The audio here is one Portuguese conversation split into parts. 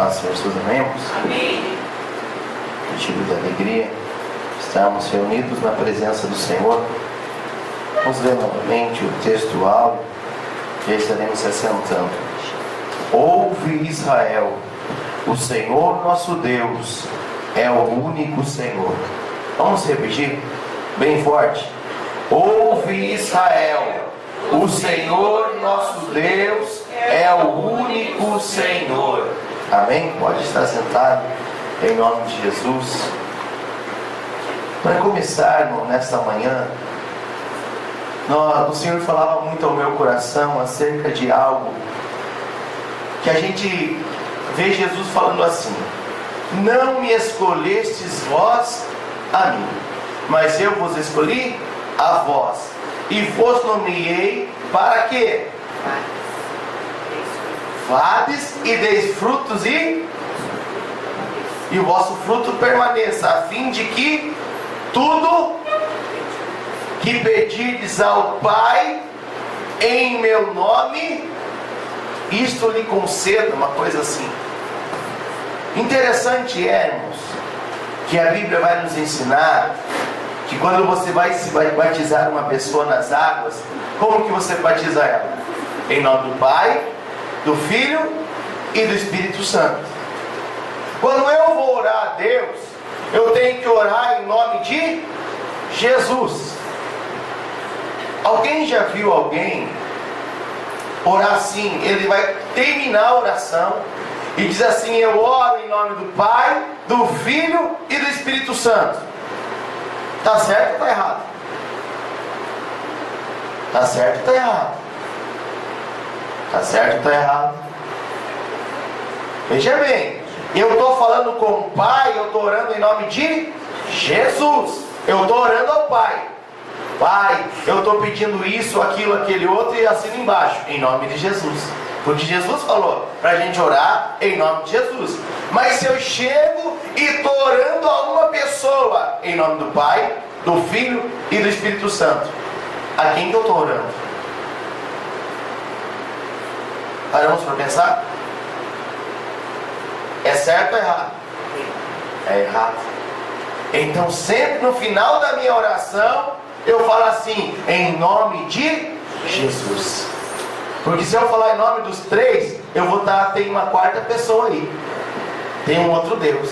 paz seja seus membros. Amém. Motivo de alegria estarmos reunidos na presença do Senhor. Vamos ler novamente o texto áudio e estaremos se assentando. Ouve, Israel, o Senhor nosso Deus é o único Senhor. Vamos repetir bem forte. Ouve, Israel, o Senhor nosso Deus é o único Senhor. Amém? Pode estar sentado em nome de Jesus. Para começar nesta manhã, o Senhor falava muito ao meu coração acerca de algo que a gente vê Jesus falando assim: não me escolhestes vós a mim, mas eu vos escolhi a vós, e vos nomeei para quê? Vades e deis frutos e o vosso fruto permaneça, a fim de que tudo que pedirdes ao Pai em meu nome, isto lhe conceda. Uma coisa assim. Interessante é, irmãos, que a Bíblia vai nos ensinar que quando você vai batizar uma pessoa nas águas, como que você batiza ela? Em nome do Pai, do Filho e do Espírito Santo. Quando eu vou orar a Deus, eu tenho que orar em nome de Jesus. Alguém já viu alguém orar assim? Ele vai terminar a oração e diz assim: eu oro em nome do Pai, do Filho e do Espírito Santo. Está certo ou está errado? Está certo ou está errado? Está certo ou está errado? Veja bem, eu estou falando com o Pai, eu estou orando em nome de Jesus. Eu estou orando ao Pai. Pai, eu estou pedindo isso, aquilo, aquele outro, e assino embaixo, em nome de Jesus. Porque Jesus falou para a gente orar em nome de Jesus. Mas se eu chego e estou orando a uma pessoa em nome do Pai, do Filho e do Espírito Santo, a quem que eu estou orando? Paramos para pensar? É certo ou errado? É errado. Então sempre no final da minha oração eu falo assim: em nome de Jesus. Porque se eu falar em nome dos três, eu vou estar, tem uma quarta pessoa aí, tem um outro Deus.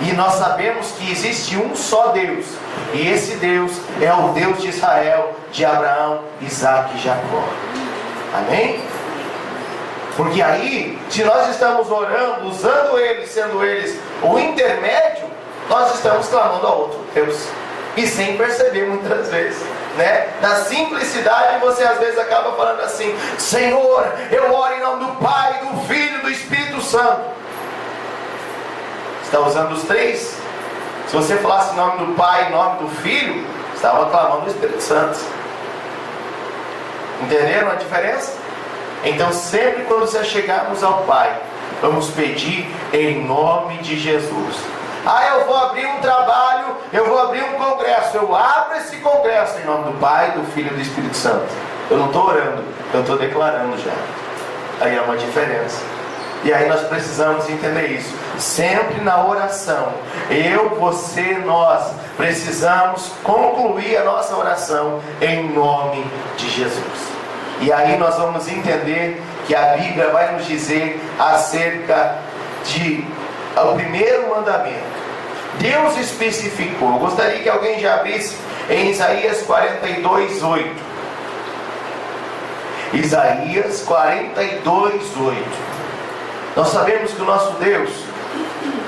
E nós sabemos que existe um só Deus, e esse Deus é o Deus de Israel, de Abraão, Isaque e Jacó. Amém? Porque aí, se nós estamos orando, usando eles, sendo eles o intermédio, nós estamos clamando a outro Deus. E sem perceber muitas vezes, né? Na simplicidade você às vezes acaba falando assim: Senhor, eu oro em nome do Pai, do Filho e do Espírito Santo. Está usando os três? Se você falasse em nome do Pai, em nome do Filho, estava clamando o Espírito Santo. Entenderam a diferença? Então sempre quando nós chegarmos ao Pai, vamos pedir em nome de Jesus. Eu vou abrir um trabalho, eu vou abrir um congresso, eu abro esse congresso em nome do Pai, do Filho e do Espírito Santo. Eu não estou orando, eu estou declarando já. Aí há uma diferença. E aí nós precisamos entender isso. Sempre na oração, eu, você, nós precisamos concluir a nossa oração em nome de Jesus. E aí nós vamos entender que a Bíblia vai nos dizer acerca de o primeiro mandamento. Deus especificou. Eu gostaria que alguém já abrisse em Isaías 42:8. Isaías 42:8. Nós sabemos que o nosso Deus,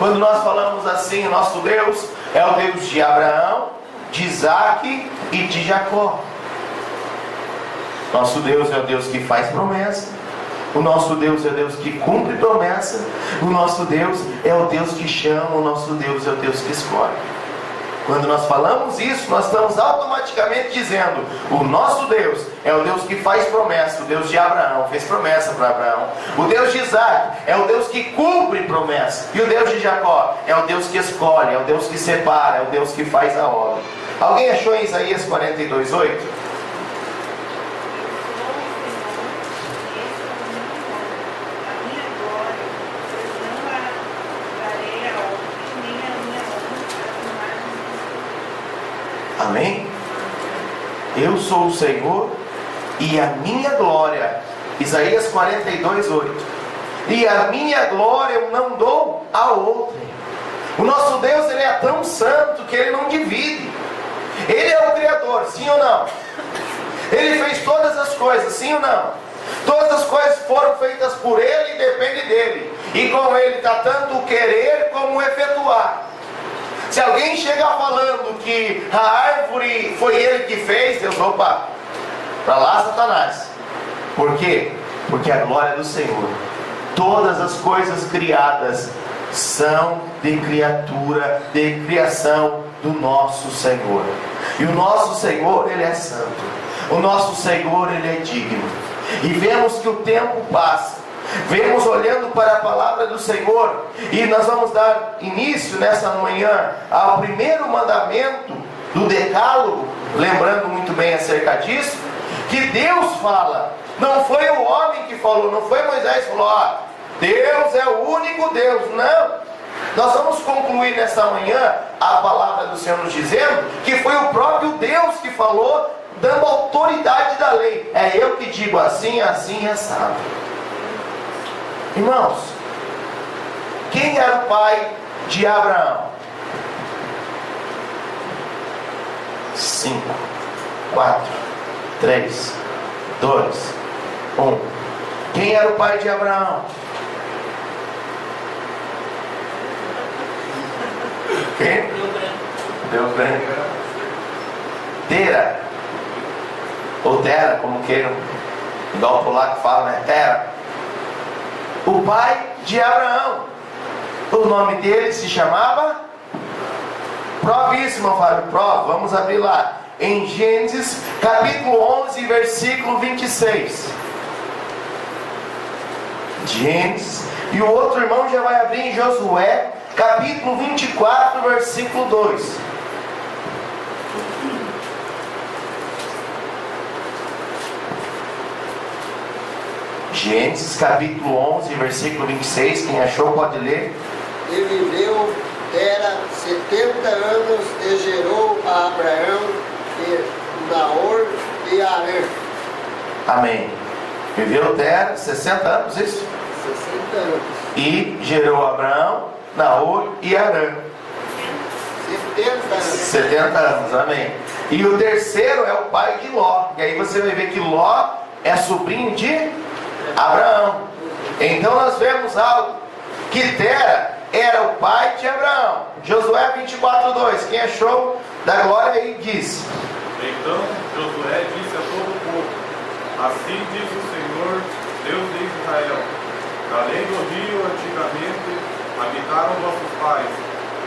quando nós falamos assim, o nosso Deus é o Deus de Abraão, de Isaque e de Jacó. Nosso Deus é o Deus que faz promessa. O nosso Deus é o Deus que cumpre promessa. O nosso Deus é o Deus que chama. O nosso Deus é o Deus que escolhe. Quando nós falamos isso, nós estamos automaticamente dizendo: o nosso Deus é o Deus que faz promessa. O Deus de Abraão fez promessa para Abraão. O Deus de Isaac é o Deus que cumpre promessa. E o Deus de Jacó é o Deus que escolhe, é o Deus que separa, é o Deus que faz a obra. Alguém achou em Isaías 42:8? Eu sou o Senhor e a minha glória, Isaías 42:8, e a minha glória eu não dou a outrem. O nosso Deus, Ele é tão santo que Ele não divide. Ele é o Criador, sim ou não? Ele fez todas as coisas, sim ou não? Todas as coisas foram feitas por Ele e depende dEle. E com Ele está tanto o querer como o efetuar. Se alguém chegar falando que a árvore foi Ele que fez, Deus, opa, para lá Satanás. Por quê? Porque a glória do Senhor, todas as coisas criadas são de criação do nosso Senhor. E o nosso Senhor, Ele é santo. O nosso Senhor, Ele é digno. E vemos que o tempo passa. Vemos olhando para a palavra do Senhor. E nós vamos dar início nessa manhã ao primeiro mandamento do decálogo. Lembrando muito bem acerca disso, que Deus fala. Não foi o homem que falou, não foi Moisés que falou, Deus é o único Deus. Não. Nós vamos concluir nessa manhã a palavra do Senhor nos dizendo que foi o próprio Deus que falou, dando autoridade da lei. É eu que digo assim, assim, assado. Irmãos, quem era o pai de Abraão? 5, 4, 3, 2, 1. Quem era o pai de Abraão? Quem? Deu branco. Tera. Ou Tera, como queiram. Igual o polaco fala, né? Tera. O pai de Abraão. O nome dele se chamava? Províssimo, Fábio. Prova. Vamos abrir lá. Em Gênesis, capítulo 11, versículo 26. Gênesis. E o outro irmão já vai abrir em Josué, capítulo 24, versículo 2. Gênesis, capítulo 11, versículo 26. Quem achou pode ler. E viveu Tera 70 anos e gerou a Abraão e Naor e Harã. Amém. Viveu Tera 60 anos, isso? 60 anos. E gerou Abraão, Naor e Harã. 70 anos. 70 anos, amém. E o terceiro é o pai de Ló. E aí você vai ver que Ló é sobrinho de Abraão. Então nós vemos algo, que Tera era o pai de Abraão. Josué 24:2. Quem achou da glória aí diz. Então Josué disse a todo o povo: assim diz o Senhor, Deus de Israel: além do rio antigamente habitaram vossos pais,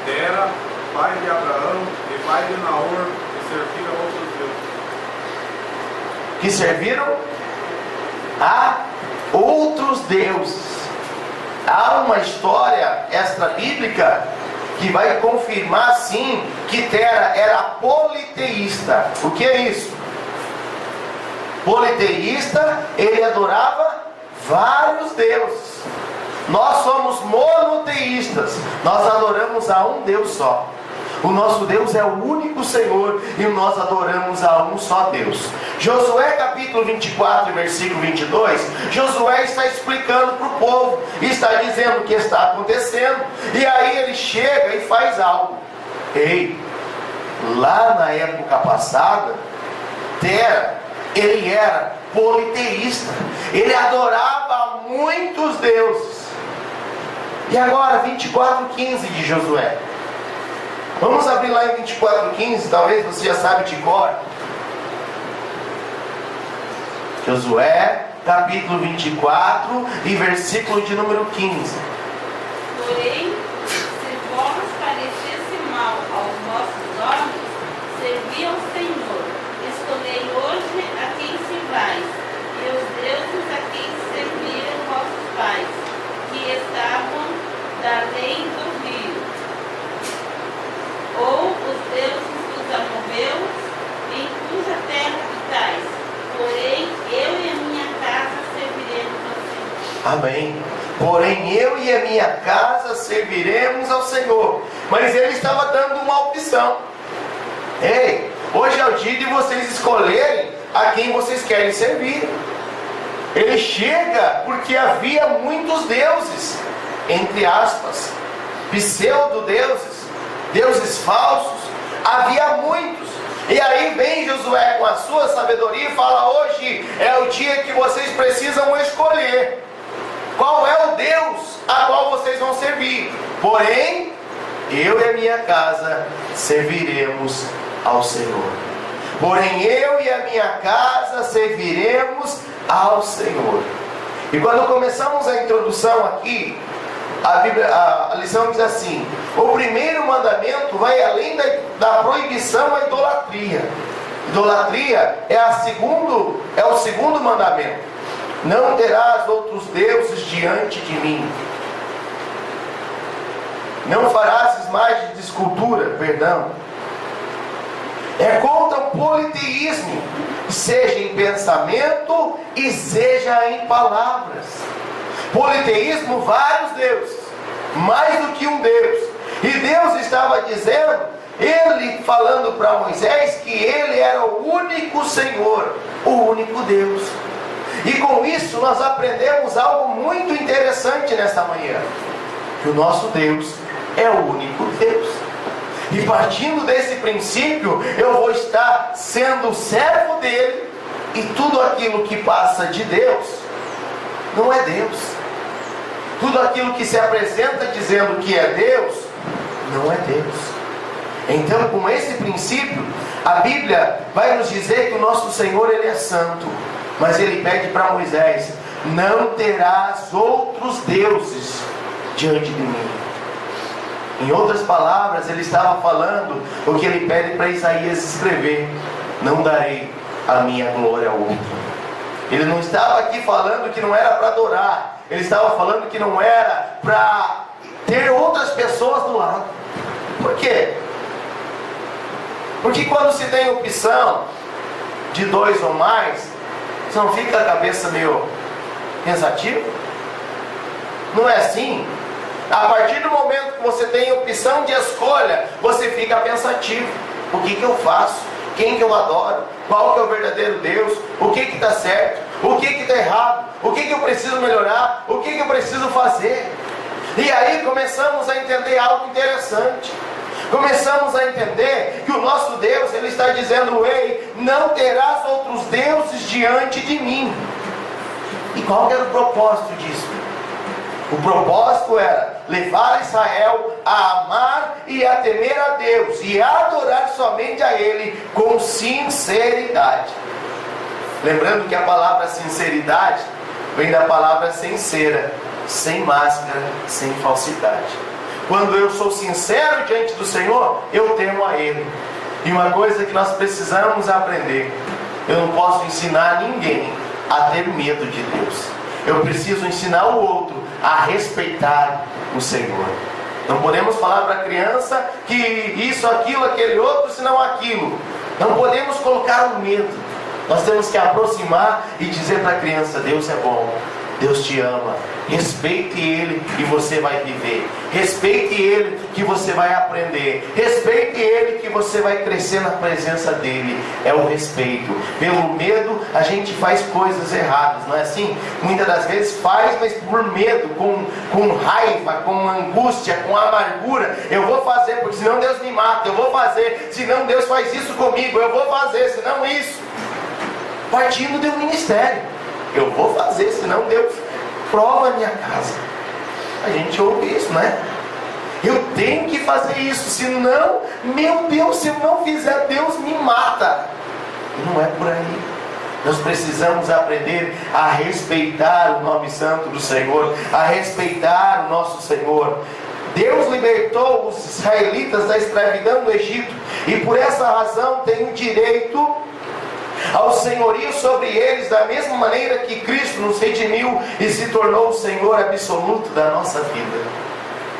Tera, pai de Abraão e pai de Naor, e serviram a outros deuses. Que serviram a outros deuses. Há uma história extra-bíblica que vai confirmar sim que Tera era politeísta. O que é isso? Politeísta, ele adorava vários deuses. Nós somos monoteístas, nós adoramos a um Deus só. O nosso Deus é o único Senhor e nós adoramos a um só Deus. Josué capítulo 24, versículo 22, Josué está explicando para o povo, está dizendo o que está acontecendo, e aí ele chega e faz algo. Ei, lá na época passada, Tera, ele era politeísta, ele adorava a muitos deuses. E agora 24:15 de Josué. Vamos abrir lá em 24:15, talvez você já sabe de cor. Josué, capítulo 24 e versículo de número 15. Porém, se vós parecesse mal aos vossos olhos, servi ao Senhor. Escolhei hoje a quem servais, e os deuses a quem serviram vossos pais, que estavam da além do rio, ou os deuses dos amorreus, em cuja terra habitais. Porém, eu e a minha casa serviremos ao Senhor. Amém. Porém, eu e a minha casa serviremos ao Senhor. Mas ele estava dando uma opção. Ei, Hoje é o dia de vocês escolherem a quem vocês querem servir. Ele chega porque havia muitos deuses, entre aspas, pseudo-deuses, deuses falsos, havia muitos. E aí vem Josué com a sua sabedoria e fala: hoje é o dia que vocês precisam escolher qual é o Deus a qual vocês vão servir. Porém, eu e a minha casa serviremos ao Senhor. Porém, eu e a minha casa serviremos ao Senhor. E quando começamos a introdução aqui, a lição diz assim: o primeiro mandamento vai além da proibição à idolatria. Idolatria é o segundo mandamento. Não terás outros deuses diante de mim. Não farás imagens de escultura, perdão. É contra o politeísmo, seja em pensamento e seja em palavras. Politeísmo, vários deuses, mais do que um Deus. E Deus estava dizendo, ele falando para Moisés, que ele era o único Senhor, o único Deus. E com isso nós aprendemos algo muito interessante nesta manhã: que o nosso Deus é o único Deus. E partindo desse princípio, eu vou estar sendo servo dele, e tudo aquilo que passa de Deus não é Deus. Tudo aquilo que se apresenta dizendo que é Deus, não é Deus. Então, com esse princípio, a Bíblia vai nos dizer que o nosso Senhor, ele é santo. Mas ele pede para Moisés: não terás outros deuses diante de mim. Em outras palavras, ele estava falando o que ele pede para Isaías escrever: não darei a minha glória a outro. Ele não estava aqui falando que não era para adorar. Ele estava falando que não era para ter outras pessoas do lado. Por quê? Porque quando se tem opção de dois ou mais, você não fica a cabeça meio pensativa? Não é assim? A partir do momento que você tem opção de escolha, você fica pensativo: o que eu faço? Quem que eu adoro? Qual que é o verdadeiro Deus? O que está certo? O que está errado? O que eu preciso melhorar? O que eu preciso fazer? E aí começamos a entender algo interessante. Começamos a entender que o nosso Deus, ele está dizendo: ei, não terás outros deuses diante de mim. E qual era o propósito disso? O propósito era levar Israel a amar e a temer a Deus, e a adorar somente a Ele com sinceridade. Lembrando que a palavra sinceridade vem da palavra sincera, sem máscara, sem falsidade. Quando eu sou sincero diante do Senhor, eu temo a Ele. E uma coisa que nós precisamos aprender: eu não posso ensinar ninguém a ter medo de Deus. Eu preciso ensinar o outro a respeitar o Senhor. Não podemos falar para a criança que isso, aquilo, aquele outro, senão aquilo. Não podemos colocar um medo. Nós temos que aproximar e dizer para a criança: Deus é bom, Deus te ama, respeite Ele e você vai viver. Respeite Ele que você vai aprender. Respeite Ele que você vai crescer na presença dEle. É o respeito. Pelo medo a gente faz coisas erradas, não é assim? Muitas das vezes faz, mas por medo, com raiva, com angústia, com amargura. Eu vou fazer, porque senão Deus me mata. Eu vou fazer, senão Deus faz isso comigo. Eu vou fazer, senão isso. Partindo de um ministério: eu vou fazer, senão Deus prova a minha casa. A gente ouve isso, né? Eu tenho que fazer isso, senão, meu Deus, se eu não fizer, Deus me mata. Não é por aí. Nós precisamos aprender a respeitar o nome santo do Senhor, a respeitar o nosso Senhor. Deus libertou os israelitas da escravidão do Egito, e por essa razão tem o direito ao senhorio sobre eles, da mesma maneira que Cristo nos redimiu e se tornou o Senhor absoluto da nossa vida.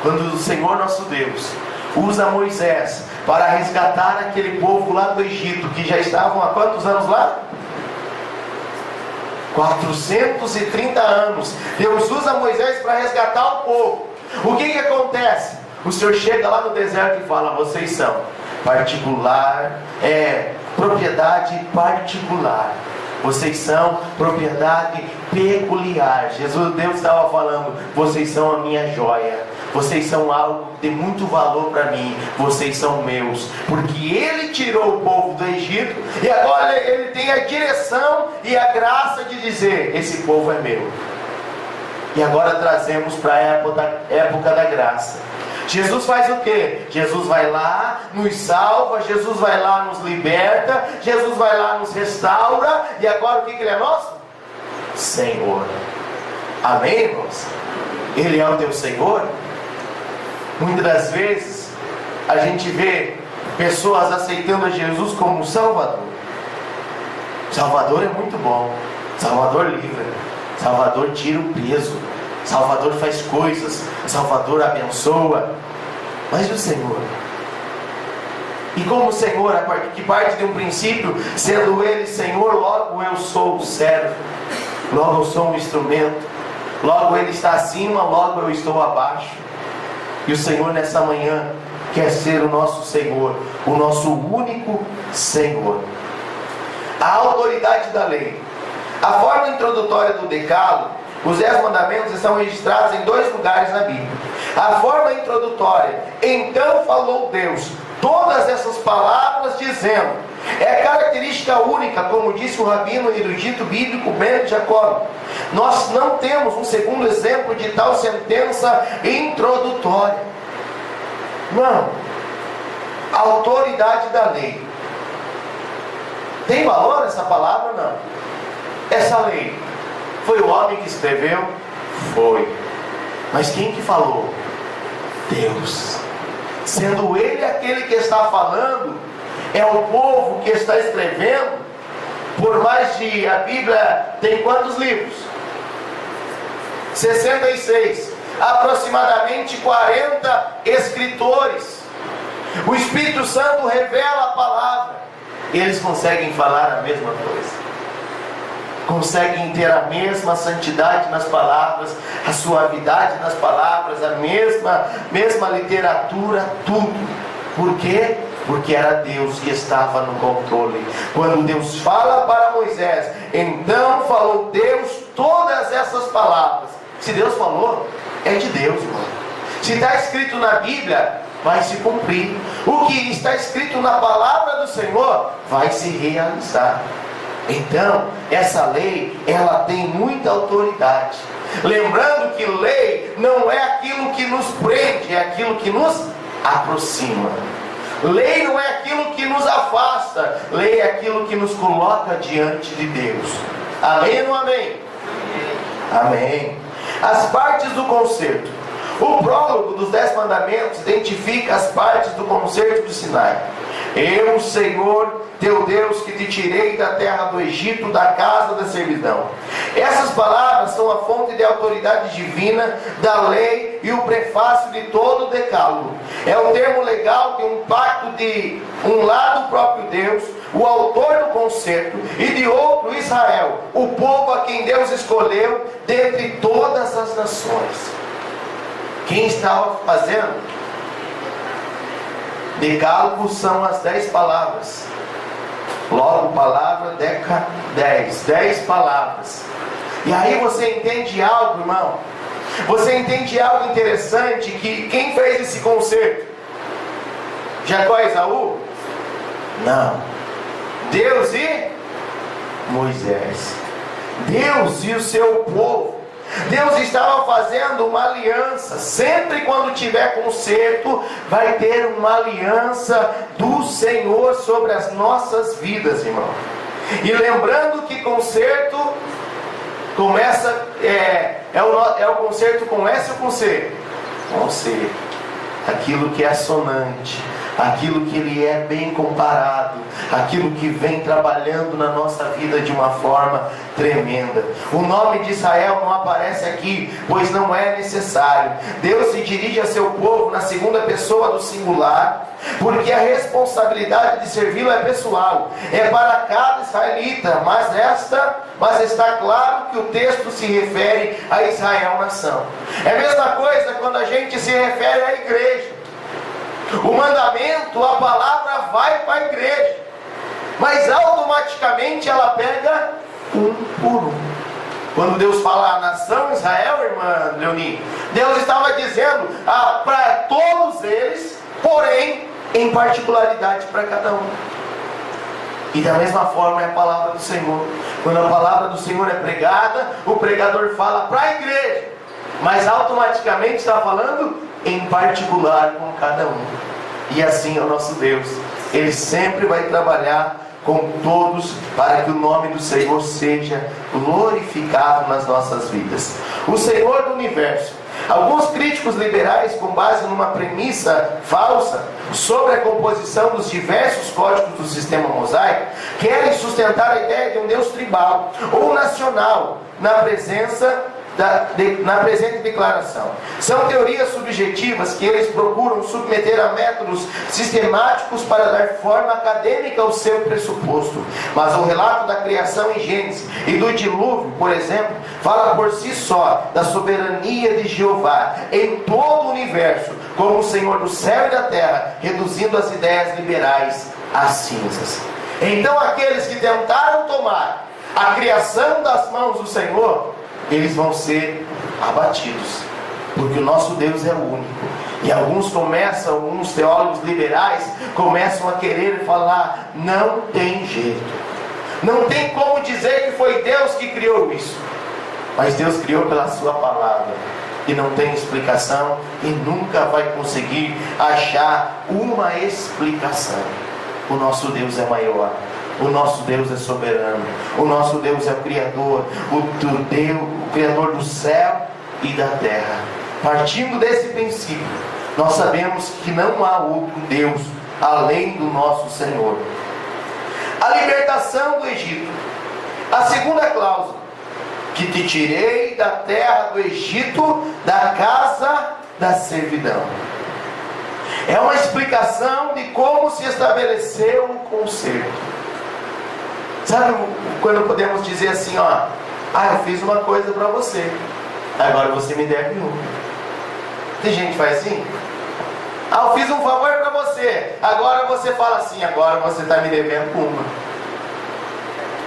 Quando o Senhor nosso Deus usa Moisés para resgatar aquele povo lá do Egito, que já estavam há quantos anos lá? 430 anos. Deus usa Moisés para resgatar o povo. O que acontece? O Senhor chega lá no deserto e fala: vocês são propriedade particular. Vocês são propriedade peculiar. Deus estava falando: vocês são a minha joia. Vocês são algo de muito valor para mim. Vocês são meus. Porque Ele tirou o povo do Egito. E agora Ele tem a direção e a graça de dizer: esse povo é meu. E agora trazemos para a época da graça. Jesus faz o quê? Jesus vai lá, nos salva, Jesus vai lá, nos liberta, Jesus vai lá, nos restaura, e agora o que Ele é nosso? Senhor. Amém, irmãos? Ele é o teu Senhor? Muitas das vezes a gente vê pessoas aceitando a Jesus como Salvador. Salvador é muito bom. Salvador livra. Salvador tira o peso. Salvador faz coisas. Salvador abençoa. Mas o Senhor? E como o Senhor, que parte de um princípio, sendo Ele Senhor, logo eu sou o servo. Logo eu sou um instrumento. Logo Ele está acima, logo eu estou abaixo. E o Senhor nessa manhã quer ser o nosso Senhor, o nosso único Senhor. A autoridade da lei. A forma introdutória do Decálogo, os 10 mandamentos estão registrados em 2 lugares na Bíblia. A forma introdutória: então falou Deus todas essas palavras dizendo, é característica única, como disse o rabino erudito bíblico Ben Jacob. Nós não temos um segundo exemplo de tal sentença introdutória. Não. A autoridade da lei. Tem valor essa palavra? Não. Essa lei, foi o homem que escreveu? Foi. Mas quem que falou? Deus. Sendo Ele aquele que está falando, é o povo que está escrevendo. Por mais de, a Bíblia tem quantos livros? 66. Aproximadamente 40 escritores. O Espírito Santo revela a palavra. Eles conseguem falar a mesma coisa. Conseguem ter a mesma santidade nas palavras, a suavidade nas palavras, a mesma literatura, tudo. Por quê? Porque era Deus que estava no controle. Quando Deus fala para Moisés, então falou Deus todas essas palavras. Se Deus falou, é de Deus, irmão. Se está escrito na Bíblia, vai se cumprir. O que está escrito na palavra do Senhor vai se realizar. Então, essa lei, ela tem muita autoridade. Lembrando que lei não é aquilo que nos prende, é aquilo que nos aproxima. Lei não é aquilo que nos afasta, lei é aquilo que nos coloca diante de Deus. Amém ou não amém? Amém. As partes do concerto. O prólogo dos 10 mandamentos identifica as partes do concerto do Sinai. Eu, Senhor, teu Deus, que te tirei da terra do Egito, da casa da servidão. Essas palavras são a fonte de autoridade divina da lei e o prefácio de todo o decálogo. É o termo legal de um pacto de um lado o próprio Deus, o autor do concerto, e de outro Israel, o povo a quem Deus escolheu dentre todas as nações. Quem estava fazendo? Decálogo são as 10 palavras. Logo, palavra, 10 palavras. E aí você entende algo, irmão. Você entende algo interessante, que quem fez esse concerto? Jacó e Esaú? Não. Deus e Moisés. Deus e o seu povo. Deus estava fazendo uma aliança. Sempre quando tiver concerto, vai ter uma aliança do Senhor sobre as nossas vidas, irmão. E lembrando que concerto começa, o concerto com S ou com C? Com C. Aquilo que é assonante, aquilo que ele é bem comparado, aquilo que vem trabalhando na nossa vida de uma forma tremenda. O nome de Israel não aparece aqui, pois não é necessário. Deus se dirige a seu povo na segunda pessoa do singular, porque a responsabilidade de servi-lo é pessoal, é para cada israelita, mas está claro que o texto se refere a Israel nação. É a mesma coisa quando a gente se refere à igreja. O mandamento, a palavra vai para a igreja. mas automaticamente ela pega um por um. Quando Deus fala a nação Israel, irmã Leoni, Deus estava dizendo para todos eles, porém em particularidade para cada um. E da mesma forma é a palavra do Senhor. Quando a palavra do Senhor é pregada, o pregador fala para a igreja, mas automaticamente está falando em particular com cada um. E assim é o nosso Deus. Ele sempre vai trabalhar com todos para que o nome do Senhor seja glorificado nas nossas vidas. O Senhor do universo. Alguns críticos liberais, com base numa premissa falsa sobre a composição dos diversos códigos do sistema mosaico, querem sustentar a ideia de um Deus tribal ou nacional na presente declaração. São teorias subjetivas que eles procuram submeter a métodos sistemáticos para dar forma acadêmica ao seu pressuposto. Mas o relato da criação em Gênesis e do dilúvio, por exemplo, fala por si só da soberania de Jeová em todo o universo, como o Senhor do céu e da terra, reduzindo as ideias liberais às cinzas. Então aqueles que tentaram tomar a criação das mãos do Senhor, eles vão ser abatidos, porque o nosso Deus é único. E alguns teólogos liberais começam a querer falar, não tem jeito, não tem como dizer que foi Deus que criou isso. Mas Deus criou pela sua palavra, e não tem explicação, e nunca vai conseguir achar uma explicação. O nosso Deus é maior. O nosso Deus é soberano. O nosso Deus é o Criador. O Criador do céu e da terra. Partindo desse princípio, nós sabemos que não há outro Deus além do nosso Senhor. A libertação do Egito. A segunda cláusula. Que te tirei da terra do Egito, da casa da servidão. É uma explicação de como se estabeleceu o conserto. Sabe quando podemos dizer assim, eu fiz uma coisa para você, agora você me deve uma. Tem gente que faz assim? Eu fiz um favor para você, agora você fala assim, agora você está me devendo uma.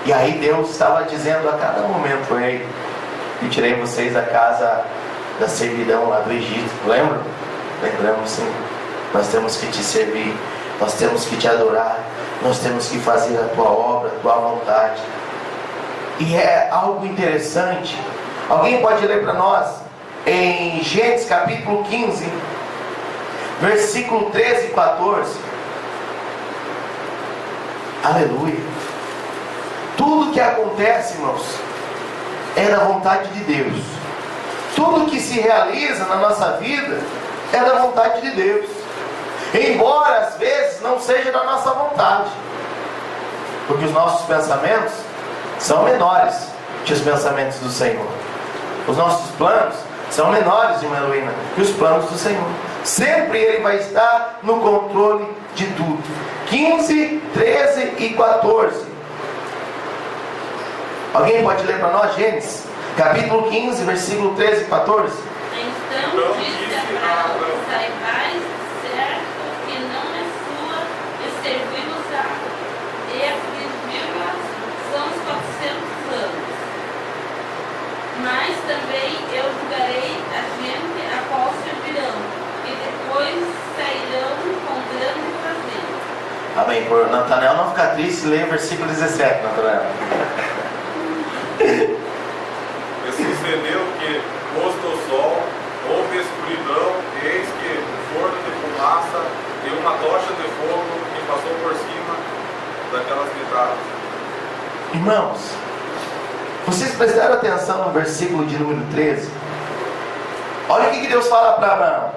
E aí Deus estava dizendo a cada momento, ei, eu tirei vocês da casa da servidão lá do Egito, lembra? Lembramos sim. Nós temos que te servir, nós temos que te adorar, nós temos que fazer a tua obra, a tua vontade. E é algo interessante. Alguém pode ler para nós em Gênesis capítulo 15, versículo 13 e 14. Aleluia. Tudo que acontece, irmãos, é da vontade de Deus. Tudo que se realiza na nossa vida é da vontade de Deus, embora às vezes não seja da nossa vontade, porque os nossos pensamentos são menores que os pensamentos do Senhor. Os nossos planos são menores, irmã Luína, que os planos do Senhor. Sempre Ele vai estar no controle de tudo. 15, 13 e 14. Alguém pode ler para nós Gênesis capítulo 15, versículo 13 e 14? Então disse Abraão, saibais certo que não é sua e servi-vos-á, e afligi-la são os 400 anos. Mas também eu julgarei a gente a qual servirão, e depois sairão com grande prazer. Amém. Por Natanael não ficar triste, leia o versículo 17, Natanael. E sucedeu que, posto o sol, houve escuridão, e eis que um forno de fumaça e uma tocha de fogo que passou por cima daquelas guitarras. Irmãos, vocês prestaram atenção no versículo de número 13? Olha o que Deus fala para Abraão.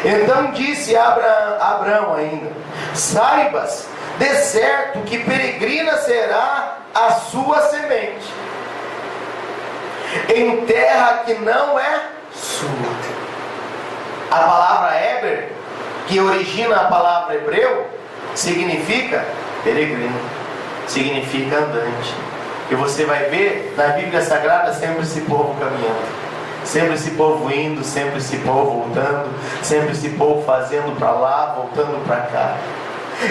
Então disse Abraão ainda: saibas de certo que peregrina será a sua semente em terra que não é sua. A palavra Heber, que origina a palavra hebreu, significa peregrino, significa andante. E você vai ver na Bíblia Sagrada sempre esse povo caminhando, sempre esse povo indo, sempre esse povo voltando, sempre esse povo fazendo para lá, voltando para cá.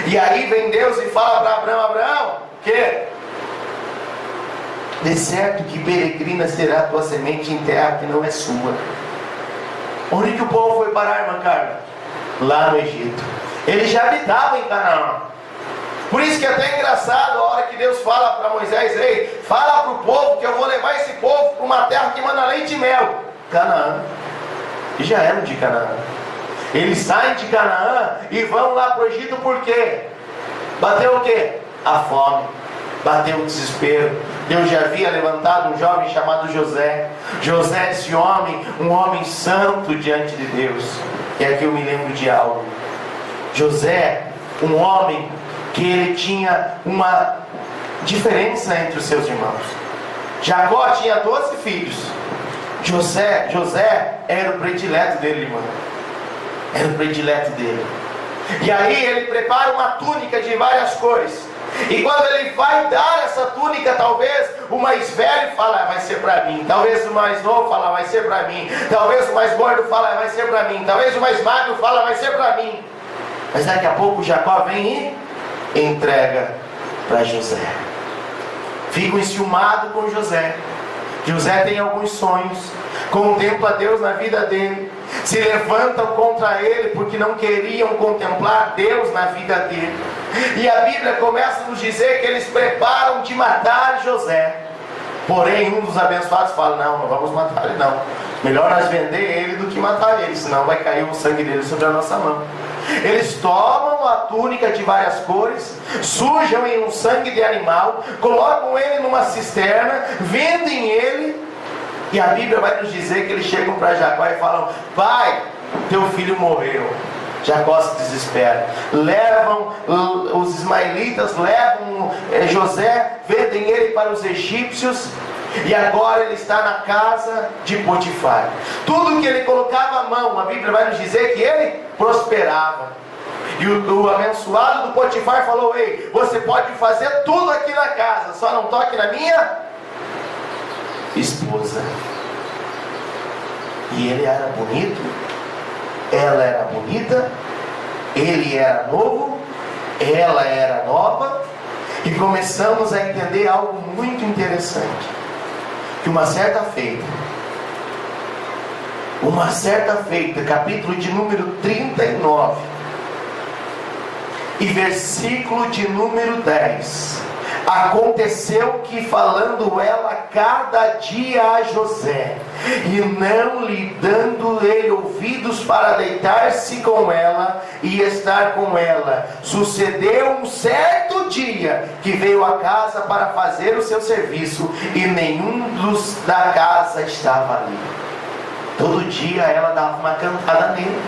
E aí vem Deus e fala para Abraão: Abraão, que de certo que peregrina será a tua semente em terra que não é sua. Onde que o povo foi parar, irmã Carla? Lá no Egito. Ele já habitava em Canaã. Por isso que é até engraçado a hora que Deus fala para Moisés: ei, fala para o povo que eu vou levar esse povo para uma terra que manda leite e mel. Canaã. E já eram de Canaã. Eles saem de Canaã e vão lá para o Egito. Por quê? Bateu o quê? A fome. Bateu o desespero. Deus já havia levantado um jovem chamado José. José, esse homem, um homem santo diante de Deus. E aqui eu me lembro de algo. José, um homem que ele tinha uma diferença entre os seus irmãos. Jacó tinha 12 filhos. José era o predileto dele, irmão. Era o predileto dele. E aí ele prepara uma túnica de várias cores. E quando ele vai dar essa túnica, talvez o mais velho fala: vai ser para mim. Talvez o mais novo fala: vai ser para mim. Talvez o mais gordo fala: vai ser para mim. Talvez o mais magro fala: vai ser para mim. Mas daqui a pouco Jacó vem e entrega para José. Fica enciumado com José. José tem alguns sonhos, contempla Deus na vida dele, se levantam contra ele porque não queriam contemplar Deus na vida dele. E a Bíblia começa a nos dizer que eles preparam de matar José. Porém, um dos abençoados fala: não vamos matar ele não. Melhor nós vender ele do que matar ele, senão vai cair o sangue dele sobre a nossa mão. Eles tomam a túnica de várias cores, sujam em um sangue de animal, colocam ele numa cisterna, vendem ele. E a Bíblia vai nos dizer que eles chegam para Jacó e falam: pai, teu filho morreu. Jacó se desespera. Levam, os ismaelitas levam José, vendem ele para os egípcios. E agora ele está na casa de Potifar. Tudo que ele colocava a mão, a Bíblia vai nos dizer que ele prosperava. E o abençoado do Potifar falou: ei, você pode fazer tudo aqui na casa, só não toque na minha esposa. E ele era bonito, ela era bonita, ele era novo, ela era nova. E começamos a entender algo muito interessante. Que uma certa feita, capítulo de número 39 e versículo de número 10, aconteceu que, falando ela cada dia a José, e não lhe dando ele ouvidos para deitar-se com ela e estar com ela, sucedeu um certo dia que veio à casa para fazer o seu serviço, e nenhum dos da casa estava ali. Todo dia ela dava uma cantada nele.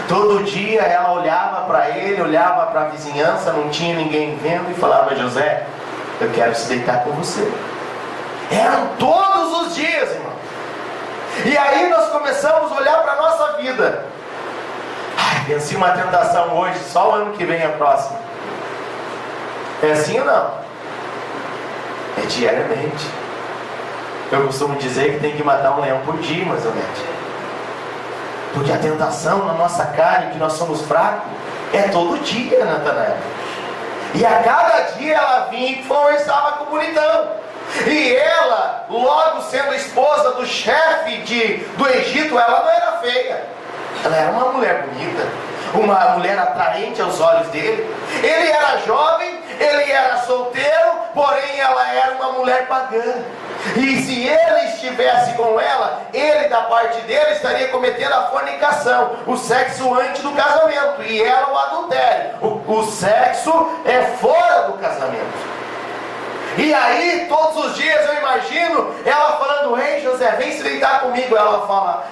Todo dia ela olhava para ele, olhava para a vizinhança, não tinha ninguém vendo, e falava: José, eu quero se deitar com você. Eram todos os dias, irmão. E aí nós começamos a olhar para a nossa vida. Venci uma tentação hoje, só o ano que vem a próxima. É assim ou não? É diariamente. Eu costumo dizer que tem que matar um leão por dia, mais ou menos. Porque a tentação na nossa carne, que nós somos fracos, é todo dia, Natanael. E a cada dia ela vinha e conversava com o bonitão. E ela, logo sendo esposa do chefe do Egito, ela não era feia. Ela era uma mulher bonita, uma mulher atraente aos olhos dele. Ele era jovem, ele era solteiro, porém ela era uma mulher pagã. E se ele estivesse com ela, ele da parte dele estaria cometendo a fornicação, o sexo antes do casamento, e ela o adultério. O sexo é fora do casamento. E aí, todos os dias eu imagino ela falando: ei José, vem se deitar comigo.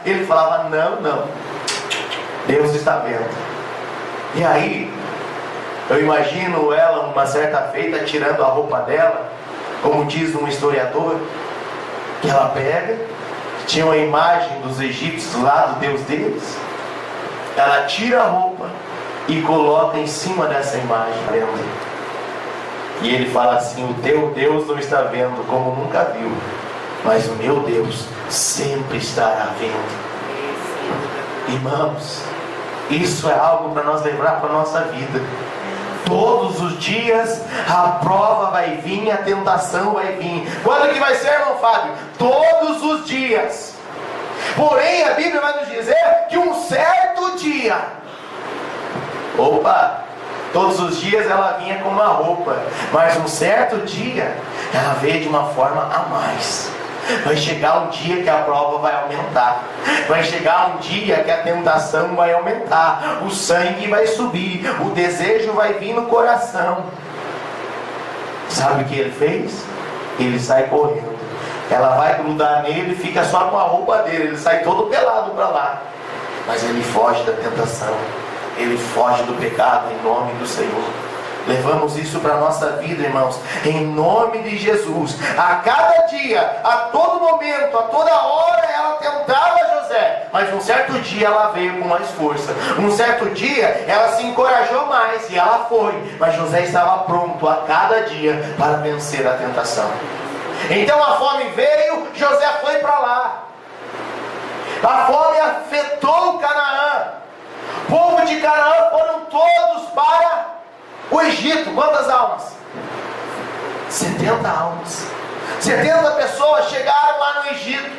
Ele falava: não, Deus está vendo. E aí, eu imagino ela, uma certa feita, tirando a roupa dela, como diz um historiador, que ela pega, tinha uma imagem dos egípcios lá, do Deus deles, ela tira a roupa e coloca em cima dessa imagem, vendo? E ele fala assim: o teu Deus não está vendo como nunca viu, mas o meu Deus sempre estará vendo. Irmãos, isso é algo para nós lembrar para a nossa vida. Todos os dias a prova vai vir, a tentação vai vir. Quando que vai ser, irmão Fábio? Todos os dias. Porém, a Bíblia vai nos dizer que um certo dia, todos os dias ela vinha com uma roupa, mas um certo dia ela veio de uma forma a mais. Vai chegar um dia que a prova vai aumentar. Vai chegar um dia que a tentação vai aumentar. O sangue vai subir. O desejo vai vir no coração. Sabe o que ele fez? Ele sai correndo. Ela vai grudar nele e fica só com a roupa dele. Ele sai todo pelado para lá. Mas ele foge da tentação. Ele foge do pecado em nome do Senhor. Levamos isso para a nossa vida, irmãos, em nome de Jesus. A cada dia, a todo momento, a toda hora ela tentava José, mas um certo dia ela veio com mais força. Um certo dia ela se encorajou mais e ela foi, mas José estava pronto a cada dia para vencer a tentação. Então a fome veio, José foi para lá. A fome afetou Canaã. O povo de Canaã foram todos para o Egito. Quantas almas? 70 almas. 70 pessoas chegaram lá no Egito.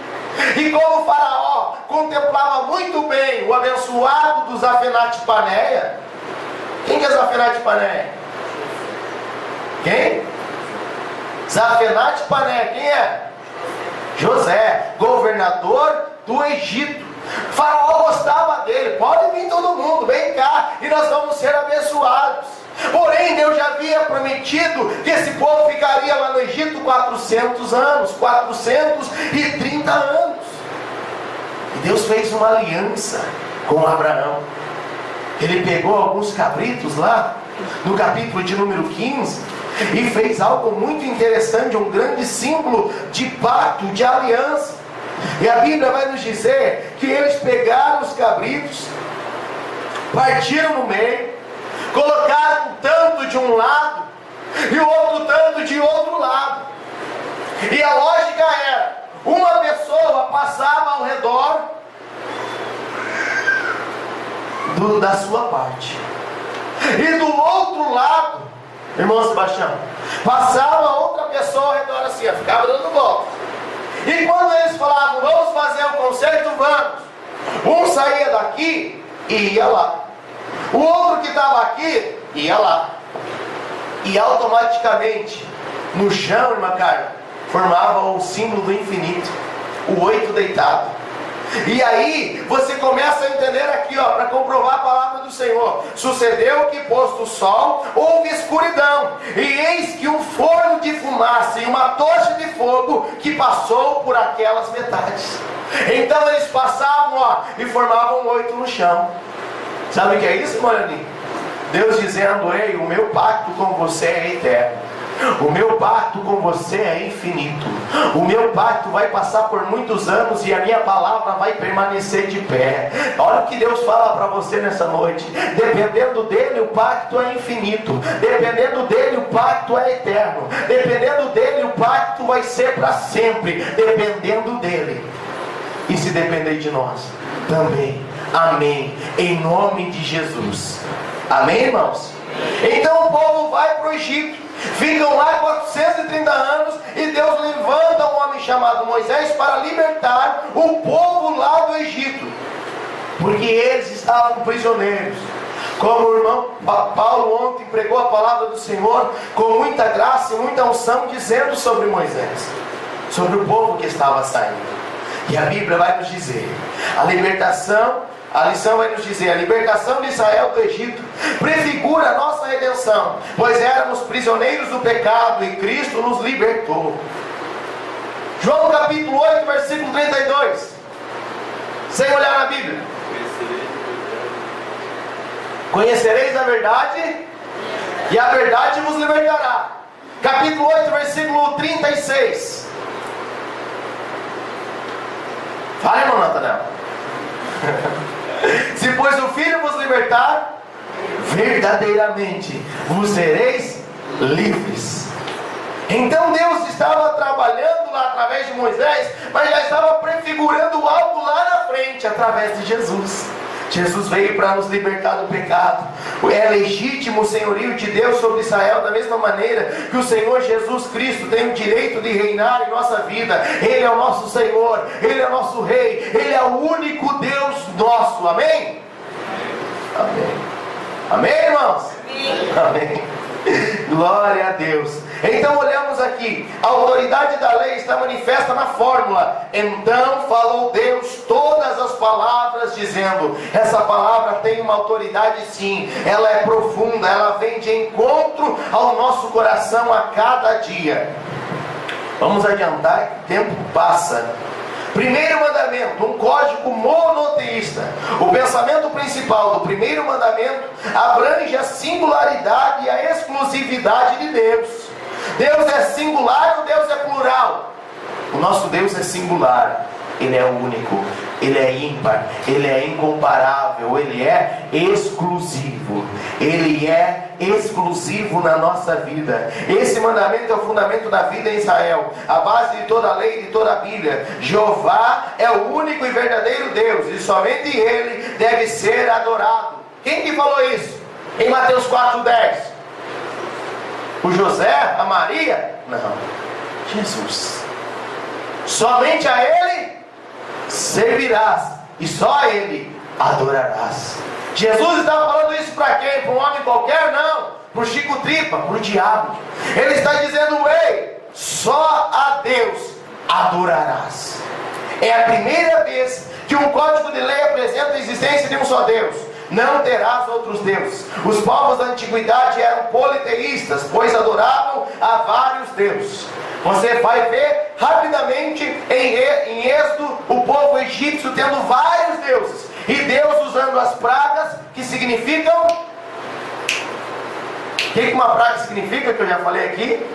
E como o faraó contemplava muito bem o abençoado dos Zafenate-Paneia. Quem que é Zafenate-Paneia? Quem? Zafenate-Paneia, quem é? José, governador do Egito. O faraó gostava dele. Pode vir todo mundo, vem cá e nós vamos ser abençoados. Porém, Deus já havia prometido que esse povo ficaria lá no Egito 400 anos, 430 anos. E Deus fez uma aliança com Abraão. Ele pegou alguns cabritos lá, no capítulo de número 15, e fez algo muito interessante, um grande símbolo de pacto, de aliança. E a Bíblia vai nos dizer que eles pegaram os cabritos, partiram no meio, colocaram um tanto de um lado e o outro tanto de outro lado. E a lógica era: uma pessoa passava ao redor da sua parte, e do outro lado, irmão Sebastião, passava outra pessoa ao redor assim, ficava dando volta. E quando eles falavam, vamos fazer o concerto, vamos. Um saía daqui e ia lá. O outro que estava aqui, ia lá. E automaticamente, no chão, irmã Carla, formava o símbolo do infinito. O 8 deitado. E aí, você começa a entender aqui, para comprovar a palavra do Senhor. Sucedeu que, posto o sol, houve escuridão. E eis que um forno de fumaça e uma tocha de fogo que passou por aquelas metades. Então eles passavam, e formavam um 8 no chão. Sabe o que é isso, Moraninho? Deus dizendo: ei, o meu pacto com você é eterno. O meu pacto com você é infinito. O meu pacto vai passar por muitos anos e a minha palavra vai permanecer de pé. Olha o que Deus fala para você nessa noite. Dependendo dele, o pacto é infinito. Dependendo dele, o pacto é eterno. Dependendo dele, o pacto vai ser para sempre. Dependendo dele. E se depender de nós, também. Amém. Em nome de Jesus. Amém, irmãos? Então o povo vai para o Egito. Ficam lá 430 anos e Deus levanta um homem chamado Moisés para libertar o povo lá do Egito, porque eles estavam prisioneiros. Como o irmão Paulo ontem pregou a palavra do Senhor com muita graça e muita unção, dizendo sobre Moisés, sobre o povo que estava saindo. E a Bíblia vai nos dizer, a lição vai nos dizer: a libertação de Israel do Egito prefigura a nossa redenção, pois éramos prisioneiros do pecado e Cristo nos libertou. João capítulo 8, versículo 32. Sem olhar na Bíblia. Conhecereis a verdade e a verdade vos libertará. Capítulo 8, versículo 36. Fala, irmão Natanel. Se pois o Filho vos libertar, verdadeiramente vos sereis livres. Então Deus estava trabalhando lá através de Moisés, mas já estava prefigurando algo lá na frente através de Jesus. Jesus veio para nos libertar do pecado. É legítimo o senhorio de Deus sobre Israel, da mesma maneira que o Senhor Jesus Cristo tem o direito de reinar em nossa vida. Ele é o nosso Senhor, Ele é o nosso Rei, Ele é o único Deus nosso. Amém? Amém. Amém, irmãos? Amém. Glória a Deus. Então olhamos aqui, a autoridade da lei está manifesta na fórmula. Então falou Deus todas as palavras, dizendo. Essa palavra tem uma autoridade sim, ela é profunda, ela vem de encontro ao nosso coração a cada dia. Vamos adiantar que o tempo passa. Primeiro mandamento, um código monoteísta. O pensamento principal do primeiro mandamento abrange a singularidade e a exclusividade de Deus. Deus é singular ou Deus é plural? O nosso Deus é singular. Ele é único, Ele é ímpar, Ele é incomparável, Ele é exclusivo. Ele é exclusivo na nossa vida. Esse mandamento é o fundamento da vida em Israel, a base de toda a lei e de toda a Bíblia. Jeová é o único e verdadeiro Deus, e somente Ele deve ser adorado. Quem que falou isso? Em Mateus 4:10. O José? A Maria? Não. Jesus. Somente a Ele servirás, e só a Ele adorarás. Jesus estava falando isso para quem? Para um homem qualquer? Não. Para o Chico Tripa, para o diabo. Ele está dizendo: ei, só a Deus adorarás. É a primeira vez que um código de lei apresenta a existência de um só Deus. Não terás outros deuses. Os povos da antiguidade eram politeístas, pois adoravam a vários deuses. Você vai ver rapidamente em Êxodo o povo egípcio tendo vários deuses, e Deus usando as pragas, que significam... O que uma praga significa, que eu já falei aqui?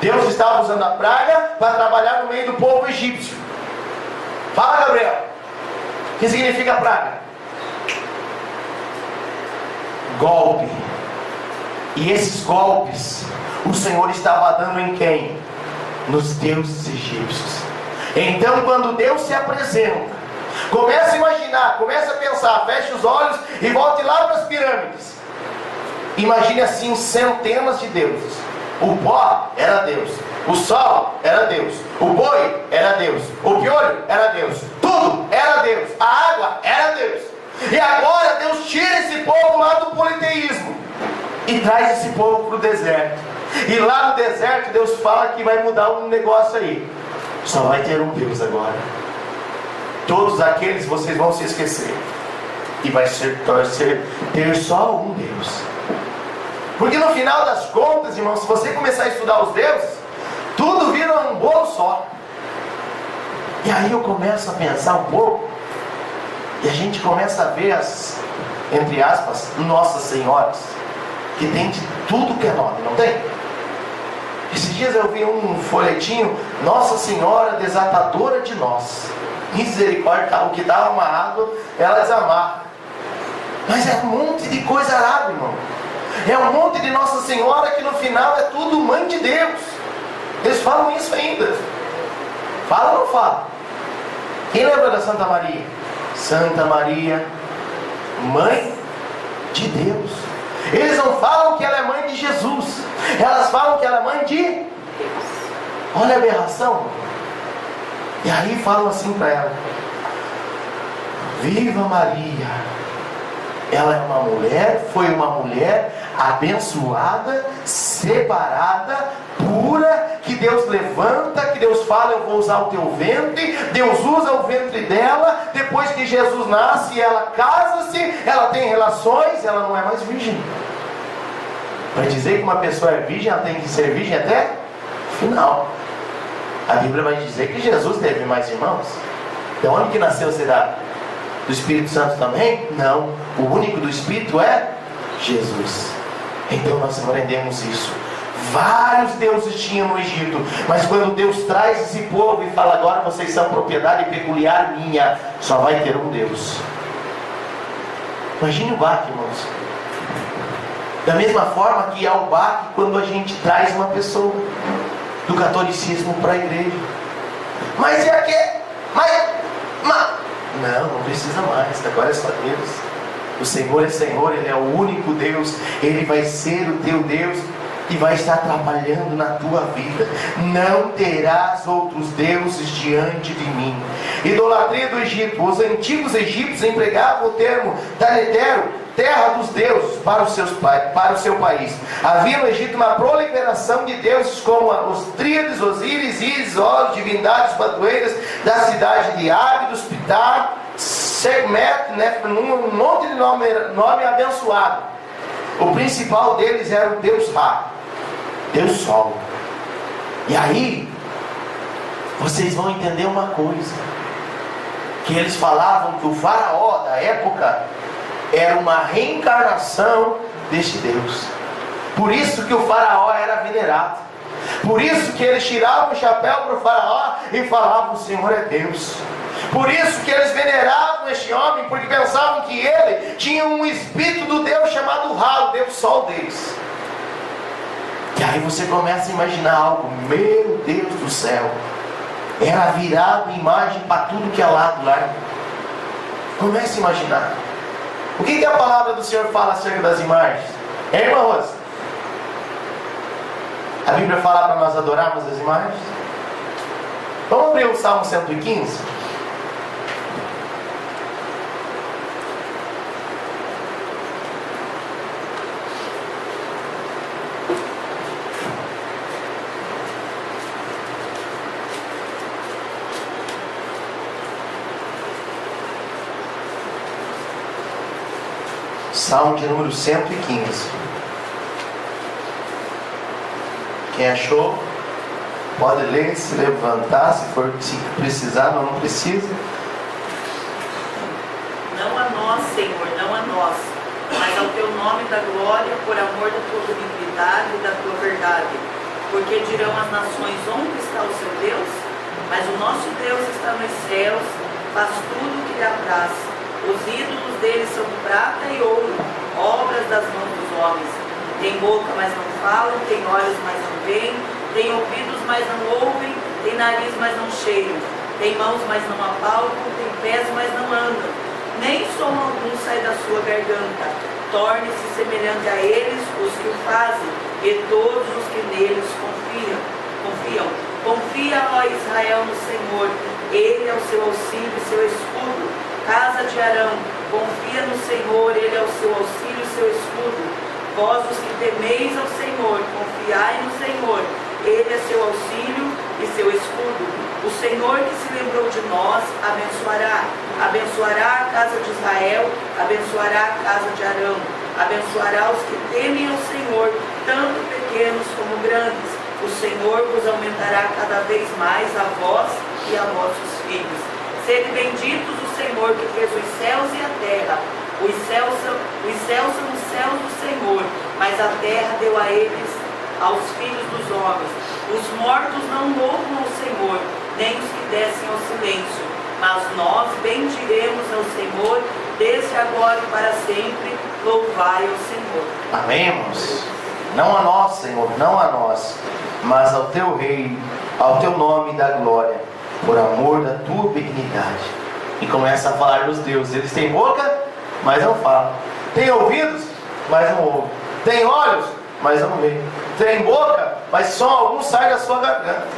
Deus estava usando a praga para trabalhar no meio do povo egípcio. Fala, Gabriel. O que significa praga? Golpe. E esses golpes o Senhor estava dando em quem? Nos deuses egípcios. Então quando Deus se apresenta, comece a imaginar, comece a pensar, feche os olhos e volte lá para as pirâmides. Imagine assim centenas de deuses. O pó era Deus, o sol era Deus, o boi era Deus, o piolho era Deus, tudo era Deus, a água era Deus. E agora Deus tira esse povo lá do politeísmo e traz esse povo para o deserto. E lá no deserto Deus fala que vai mudar um negócio aí. Só vai ter um Deus agora. Todos aqueles vocês vão se esquecer. E vai ter só um Deus. Porque no final das contas, irmãos, se você começar a estudar os deuses, tudo vira um bolo só. E aí eu começo a pensar um pouco, e a gente começa a ver as, entre aspas, Nossas Senhoras, que tem de tudo que é nome, não tem? Esses dias eu vi um folhetinho: Nossa Senhora Desatadora de Nós. Misericórdia, o que estava amarrado, ela desamarra. Mas é um monte de coisa arada, irmão. É um monte de Nossa Senhora que no final é tudo Mãe de Deus. Eles falam isso ainda. Fala ou não fala? Quem lembra da Santa Maria? Santa Maria, Mãe de Deus. Eles não falam que ela é mãe de Jesus, elas falam que ela é mãe de Deus. Olha a aberração. E aí falam assim para ela: Viva Maria. Ela é uma mulher, foi uma mulher abençoada, separada, pura, que Deus levanta, que Deus fala: eu vou usar o teu ventre. Deus usa o ventre dela. Depois que Jesus nasce, ela casa-se, ela tem relações, ela não é mais virgem. Para dizer que uma pessoa é virgem, ela tem que ser virgem até o final. A Bíblia vai dizer que Jesus teve mais irmãos. De onde que nasceu? Será do Espírito Santo também? Não, o único do Espírito é Jesus. Então nós aprendemos isso. Vários deuses tinham no Egito, mas quando Deus traz esse povo e fala: agora vocês são propriedade peculiar minha, só vai ter um Deus. Imagine o baque, irmãos. Da mesma forma que há o baque quando a gente traz uma pessoa do catolicismo para a igreja. Mas é que... Não precisa mais, agora é só Deus. O Senhor é Senhor, Ele é o único Deus, Ele vai ser o teu Deus e vai estar trabalhando na tua vida. Não terás outros deuses diante de mim. Idolatria do Egito. Os antigos egípcios empregavam o termo Taneteru, terra dos deuses, para o seu país. Havia no Egito uma proliferação de deuses como os Tríades, Osíris, Ísis, Horus, divindades padroeiras da cidade de Ábidos, Ptah, Sekhmet, um monte de nome abençoado. O principal deles era o Deus Ra, Deus Sol. E aí vocês vão entender uma coisa, que eles falavam que o faraó da época era uma reencarnação deste Deus. Por isso que o faraó era venerado. Por isso que eles tiravam o chapéu para o faraó e falavam: o Senhor é Deus. Por isso que eles veneravam este homem, porque pensavam que ele tinha um espírito do Deus chamado Ra, o Deus Sol deles. E aí você começa a imaginar algo: meu Deus do céu, era virado imagem para tudo que é lado lá. Comece a imaginar. O que a palavra do Senhor fala acerca das imagens? Irmã Rosa? A Bíblia fala para nós adorarmos as imagens? Vamos abrir o Salmo 115? Salmo de número 115. Quem achou, pode ler, se levantar, se precisar, não precisa. Não a nós, Senhor, não a nós, mas ao teu nome da glória, por amor da tua benignidade e da tua verdade. Porque dirão as nações: onde está o seu Deus? Mas o nosso Deus está nos céus, faz tudo o que lhe apraz. Os ídolos deles são prata e ouro, obras das mãos dos homens. Tem boca, mas não falam, tem olhos, mas não veem, tem ouvidos, mas não ouvem, tem nariz, mas não cheiram, tem mãos, mas não apalpam, tem pés, mas não andam. Nem som algum sai da sua garganta. Torne-se semelhante a eles os que o fazem, e todos os que neles confiam. Confia, ó Israel, no Senhor. Ele é o seu auxílio e seu escudo. Casa de Arão, confia no Senhor, Ele é o seu auxílio e seu escudo. Vós os que temeis ao Senhor, confiai no Senhor, Ele é seu auxílio e seu escudo. O Senhor que se lembrou de nós, abençoará. Abençoará a casa de Israel, abençoará a casa de Arão. Abençoará os que temem ao Senhor, tanto pequenos como grandes. O Senhor vos aumentará cada vez mais a vós e a vossos filhos. Sede benditos o Senhor que fez os céus e a terra. Os céus são os céus do Senhor, mas a terra deu a eles, aos filhos dos homens. Os mortos não louvam ao Senhor, nem os que descem ao silêncio. Mas nós bendiremos ao Senhor, desde agora e para sempre. Louvai ao Senhor. Amém, irmãos? Não a nós, Senhor, não a nós, mas ao teu reino, ao teu nome da glória, por amor da tua benignidade. E começa a falar dos deuses. Eles têm boca, mas não falam. Tem ouvidos, mas não ouvem. Tem olhos, mas não veem. Tem boca, mas só algum sai da sua garganta.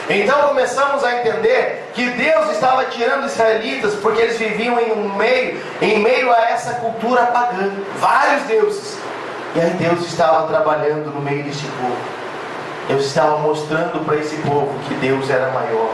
Então começamos a entender que Deus estava tirando os israelitas, porque eles viviam em meio a essa cultura pagã. Vários deuses. E aí Deus estava trabalhando no meio desse povo. Deus estava mostrando para esse povo que Deus era maior,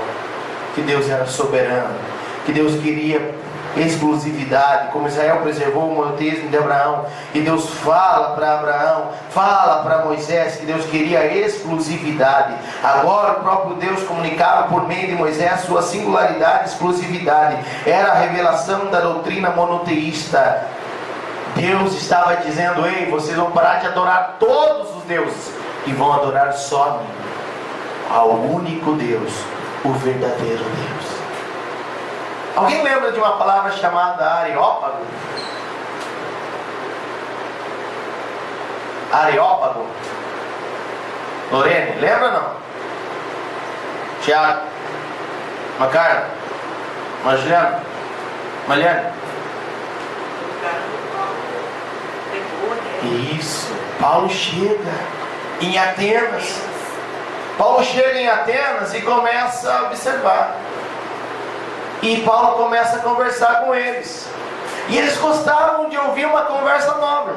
que Deus era soberano, que Deus queria exclusividade, como Israel preservou o monoteísmo de Abraão. E Deus fala para Abraão, fala para Moisés que Deus queria exclusividade. Agora o próprio Deus comunicava por meio de Moisés sua singularidade e exclusividade. Era a revelação da doutrina monoteísta. Deus estava dizendo: ei, vocês vão parar de adorar todos os deuses e vão adorar só a mim, ao único Deus, o verdadeiro Deus. Alguém lembra de uma palavra chamada Areópago? Areópago? Lorene, lembra ou não? Tiago? Macarna? Marjuliano? Mariane? No lugar do Paulo pegou, né? Isso. Paulo chega em Atenas. Paulo chega em Atenas e começa a observar. E Paulo começa a conversar com eles. E eles gostavam de ouvir uma conversa nova.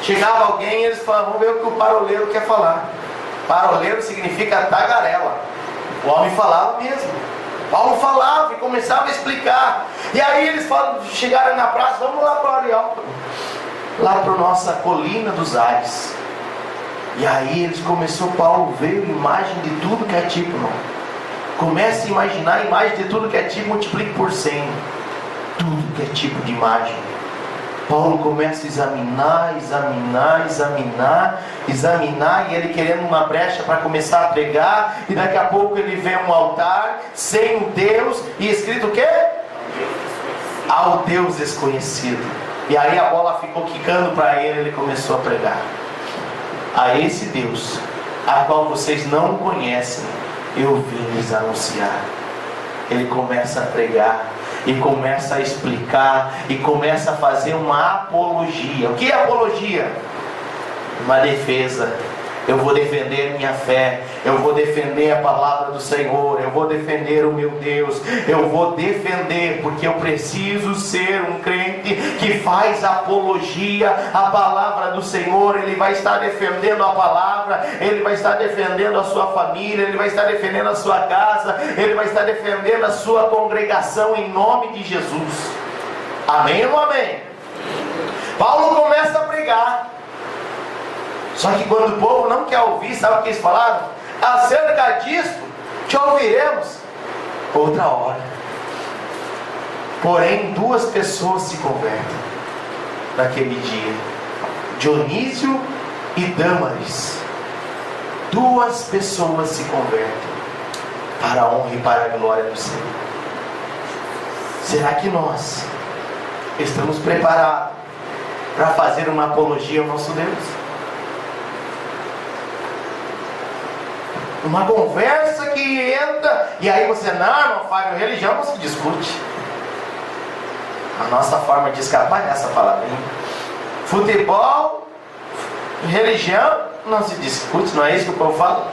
Chegava alguém e eles falavam: vamos ver o que o paroleiro quer falar. Paroleiro significa tagarela. O homem falava mesmo. Paulo falava e começava a explicar. E aí eles chegaram na praça: vamos lá para o Areópago, lá para a nossa colina dos Ares. E aí Paulo veio imagem de tudo que é tipo, irmão. Comece a imaginar a imagem de tudo que é tipo, multiplique por 100. Tudo que é tipo de imagem. Paulo começa a examinar, e ele querendo uma brecha para começar a pregar, e daqui a pouco ele vê um altar sem um Deus, e escrito o quê? Ao Deus desconhecido. E aí a bola ficou quicando para ele começou a pregar. A esse Deus, a qual vocês não conhecem, eu vim lhes anunciar. Ele começa a pregar, e começa a explicar, e começa a fazer uma apologia. O que é apologia? Uma defesa. Eu vou defender minha fé, eu vou defender a palavra do Senhor, eu vou defender o meu Deus, eu vou defender, porque eu preciso ser um crente que faz apologia à palavra do Senhor. Ele vai estar defendendo a palavra, ele vai estar defendendo a sua família, ele vai estar defendendo a sua casa, ele vai estar defendendo a sua congregação em nome de Jesus. Amém ou não amém? Paulo começa a pregar. Só que quando o povo não quer ouvir, sabe o que eles falaram? Acerca disso, te ouviremos outra hora. Porém, 2 pessoas se convertem naquele dia: Dionísio e Dâmaris. 2 pessoas se convertem para a honra e para a glória do Senhor. Será que nós estamos preparados para fazer uma apologia ao nosso Deus? Uma conversa que entra, e aí você: não, irmão Fábio, religião não se discute. A nossa forma de escapar é essa palavrinha. Futebol, religião não se discute, não é isso que o povo fala?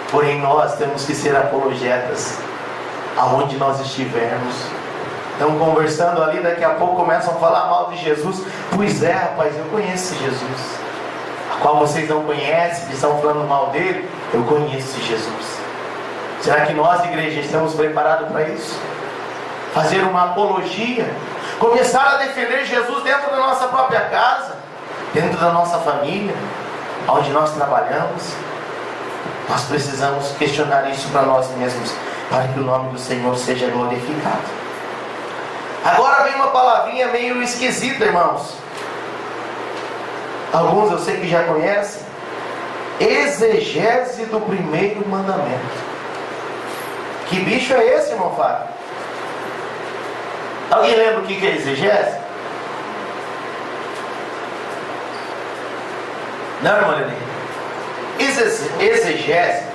Porém nós temos que ser apologetas aonde nós estivermos. Estão conversando ali, daqui a pouco começam a falar mal de Jesus. Pois é, rapaz, eu conheço Jesus, a qual vocês não conhecem, que estão falando mal dele. Eu conheço Jesus. Será que nós, igreja, estamos preparados para isso? Fazer uma apologia, começar a defender Jesus dentro da nossa própria casa, dentro da nossa família, onde nós trabalhamos. Nós precisamos questionar isso para nós mesmos, para que o nome do Senhor seja glorificado. Agora vem uma palavrinha meio esquisita, irmãos. Alguns eu sei que já conhecem. Exegese do primeiro mandamento. Que bicho é esse, irmão Fábio? Alguém lembra o que é exegese? Não, irmã Lene? Exegese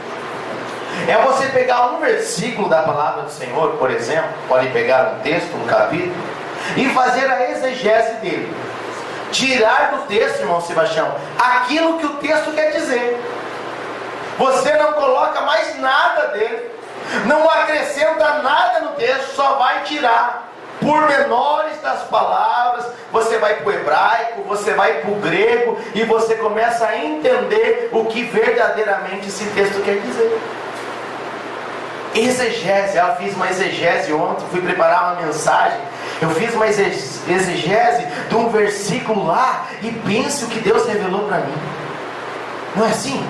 é você pegar um versículo da palavra do Senhor, por exemplo, pode pegar um texto, um capítulo, e fazer a exegese dele. Tirar do texto, irmão Sebastião, aquilo que o texto quer dizer. Você não coloca mais nada dele, não acrescenta nada no texto, só vai tirar pormenores das palavras. Você vai para o hebraico, você vai para o grego, e você começa a entender o que verdadeiramente esse texto quer dizer. Exegese. Eu fiz uma exegese ontem, fui preparar uma mensagem. Eu fiz uma exegese de um versículo lá, e pense o que Deus revelou para mim. Não é assim?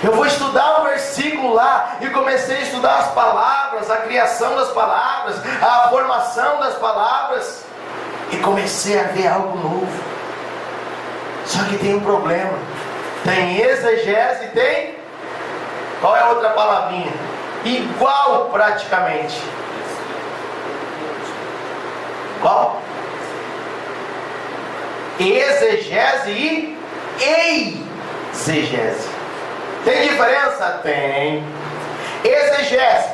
Eu vou estudar um versículo lá, e comecei a estudar as palavras, a criação das palavras, a formação das palavras, e comecei a ver algo novo. Só que tem um problema. Tem exegese e tem... qual é a outra palavrinha? Igual praticamente. Qual? Exegese e exegese. Tem diferença? Tem. Exegese: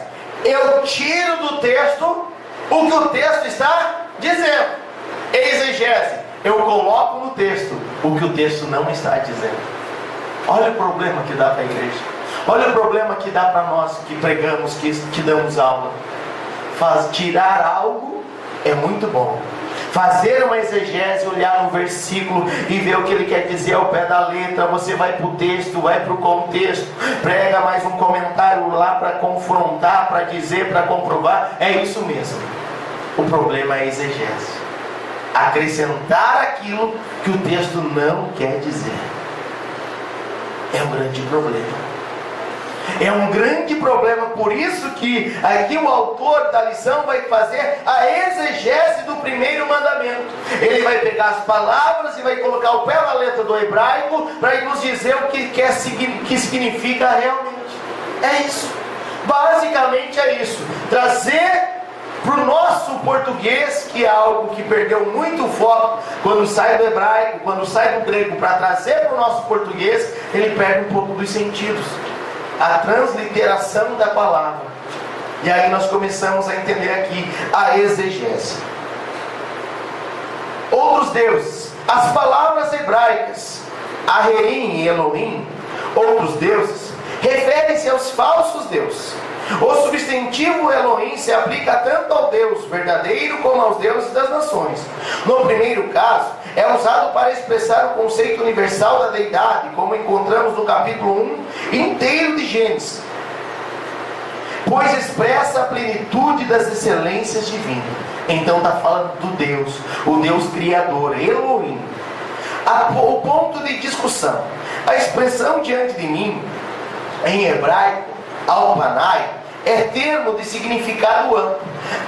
eu tiro do texto o que o texto está dizendo. Exegese, eu coloco no texto o que o texto não está dizendo. Olha o problema que dá para a igreja. Olha o problema que dá para nós que pregamos, que damos aula. Tirar algo é muito bom. Fazer uma exegese, olhar no versículo e ver o que ele quer dizer ao pé da letra. Você vai para o texto, vai para o contexto, prega mais um comentário lá para confrontar, para dizer, para comprovar. É isso mesmo. O problema é a exegese. Acrescentar aquilo que o texto não quer dizer. É um grande problema. É um grande problema, por isso que aqui o autor da lição vai fazer a exegese do primeiro mandamento. Ele vai pegar as palavras e vai colocar o pé na letra do hebraico para nos dizer o que significa realmente. É isso. Basicamente é isso. Trazer para o nosso português, que é algo que perdeu muito foco quando sai do hebraico, quando sai do grego, para trazer para o nosso português, ele perde um pouco dos sentidos. A transliteração da palavra. E aí nós começamos a entender aqui a exegese. Outros deuses. As palavras hebraicas Aherim e Elohim, outros deuses, referem-se aos falsos deuses. O substantivo Elohim se aplica tanto ao Deus verdadeiro como aos deuses das nações. No primeiro caso, é usado para expressar o conceito universal da deidade, como encontramos no capítulo 1 inteiro de Gênesis, pois expressa a plenitude das excelências divinas. Então está falando do Deus, o Deus criador, Elohim. O ponto de discussão: a expressão diante de mim, em hebraico, Alpanai, é termo de significado amplo.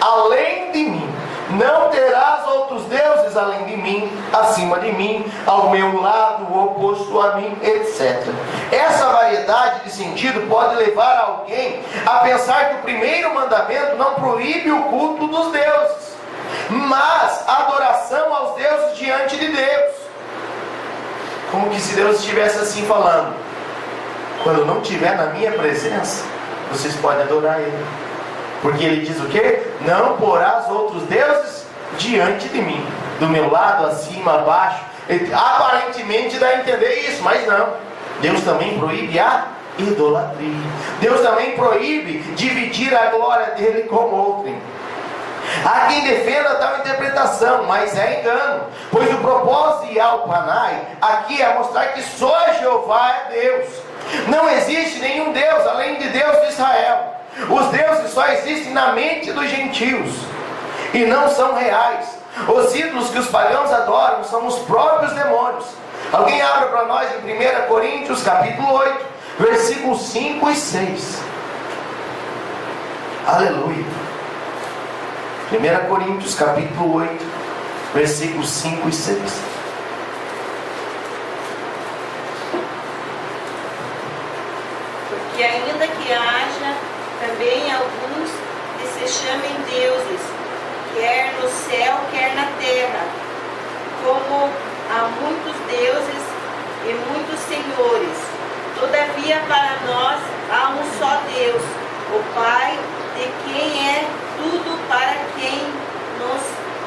Além de mim, não terás outros deuses além de mim, acima de mim, ao meu lado, oposto a mim, etc. Essa variedade de sentido pode levar alguém a pensar que o primeiro mandamento não proíbe o culto dos deuses, mas a adoração aos deuses diante de Deus. Como que se Deus estivesse assim falando: quando não estiver na minha presença, vocês podem adorar Ele. Porque Ele diz o quê? Não porás outros deuses diante de mim, do meu lado, acima, abaixo. Aparentemente dá a entender isso, mas não. Deus também proíbe a idolatria. Deus também proíbe dividir a glória dele com outrem. Há quem defenda tal interpretação, mas é engano, pois o propósito de Alpanai aqui é mostrar que só Jeová é Deus. Não existe nenhum Deus além de Deus de Israel. Os deuses só existem na mente dos gentios e não são reais. Os ídolos que os pagãos adoram são os próprios demônios. Alguém abra para nós em 1 Coríntios capítulo 8, versículos 5 e 6. Aleluia. 1 Coríntios capítulo 8, versículos 5 e 6. Porque ainda que haja também alguns que se chamem deuses, quer no céu, quer na terra, como há muitos deuses e muitos senhores, todavia para nós há um só Deus, o Pai, de quem é tudo, para quem nós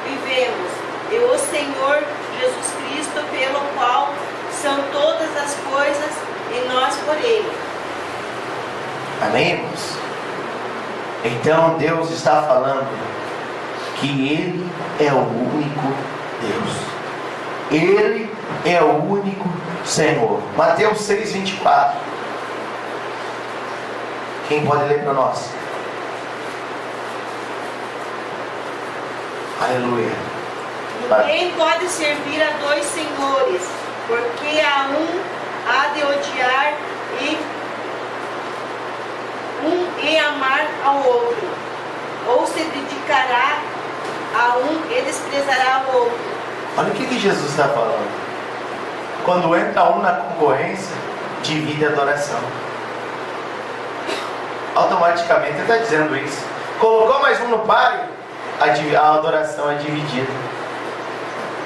vivemos, e o Senhor Jesus Cristo, pelo qual são todas as coisas, e nós por Ele. Amém, irmãos? Então Deus está falando que Ele é o único Deus. Ele é o único Senhor. Mateus 6, 24. Quem pode ler para nós? Aleluia. Ninguém pode servir a dois senhores, porque a um há de odiar e amar ao outro, ou se dedicará a um e desprezará o outro. Olha o que Jesus está falando. Quando entra um na concorrência, divide a adoração. Automaticamente ele está dizendo isso. Colocou mais um no páreo, a adoração é dividida.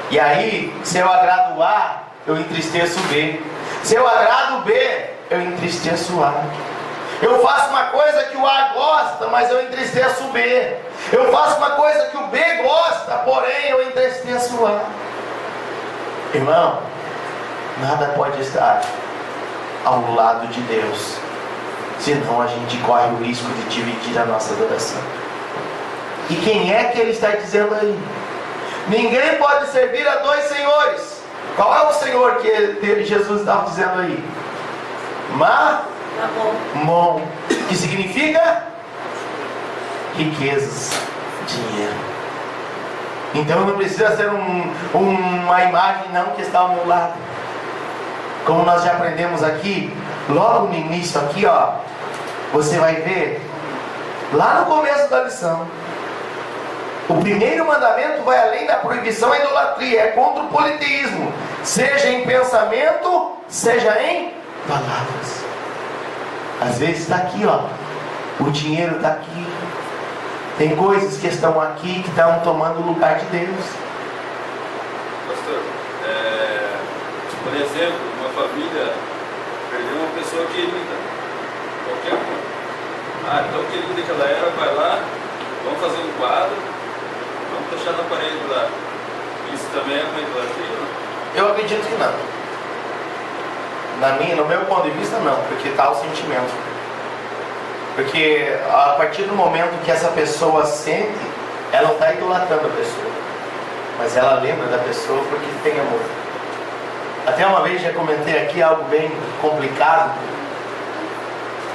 E aí, se eu agrado A, eu entristeço B. Se eu agrado B, eu entristeço A. Eu faço uma coisa que o A gosta, mas eu entristeço o B. Eu faço uma coisa que o B gosta, porém eu entristeço o A. Irmão, nada pode estar ao lado de Deus, senão a gente corre o risco de dividir a nossa adoração. E quem é que ele está dizendo aí? Ninguém pode servir a dois senhores. Qual é o senhor que Jesus estava dizendo aí? Mamon, que significa riquezas, dinheiro. Então não precisa ser uma imagem não que está ao meu lado. Como nós já aprendemos aqui, logo no início aqui, ó, você vai ver lá no começo da lição. O primeiro mandamento vai além da proibição à idolatria, é contra o politeísmo, seja em pensamento, seja em palavras. Às vezes está aqui, ó, o dinheiro está aqui, tem coisas que estão aqui que estão tomando o lugar de Deus. Pastor, por exemplo, uma família perdeu uma pessoa querida, qualquer uma. Tão querida que ela era, vai lá, vamos fazer um quadro, vamos deixar na parede lá. Isso também é uma idolatria? Eu acredito que não. No meu ponto de vista não, porque está o sentimento. Porque a partir do momento que essa pessoa sente, ela não está idolatrando a pessoa, mas ela lembra da pessoa porque tem amor. Até uma vez já comentei aqui algo bem complicado.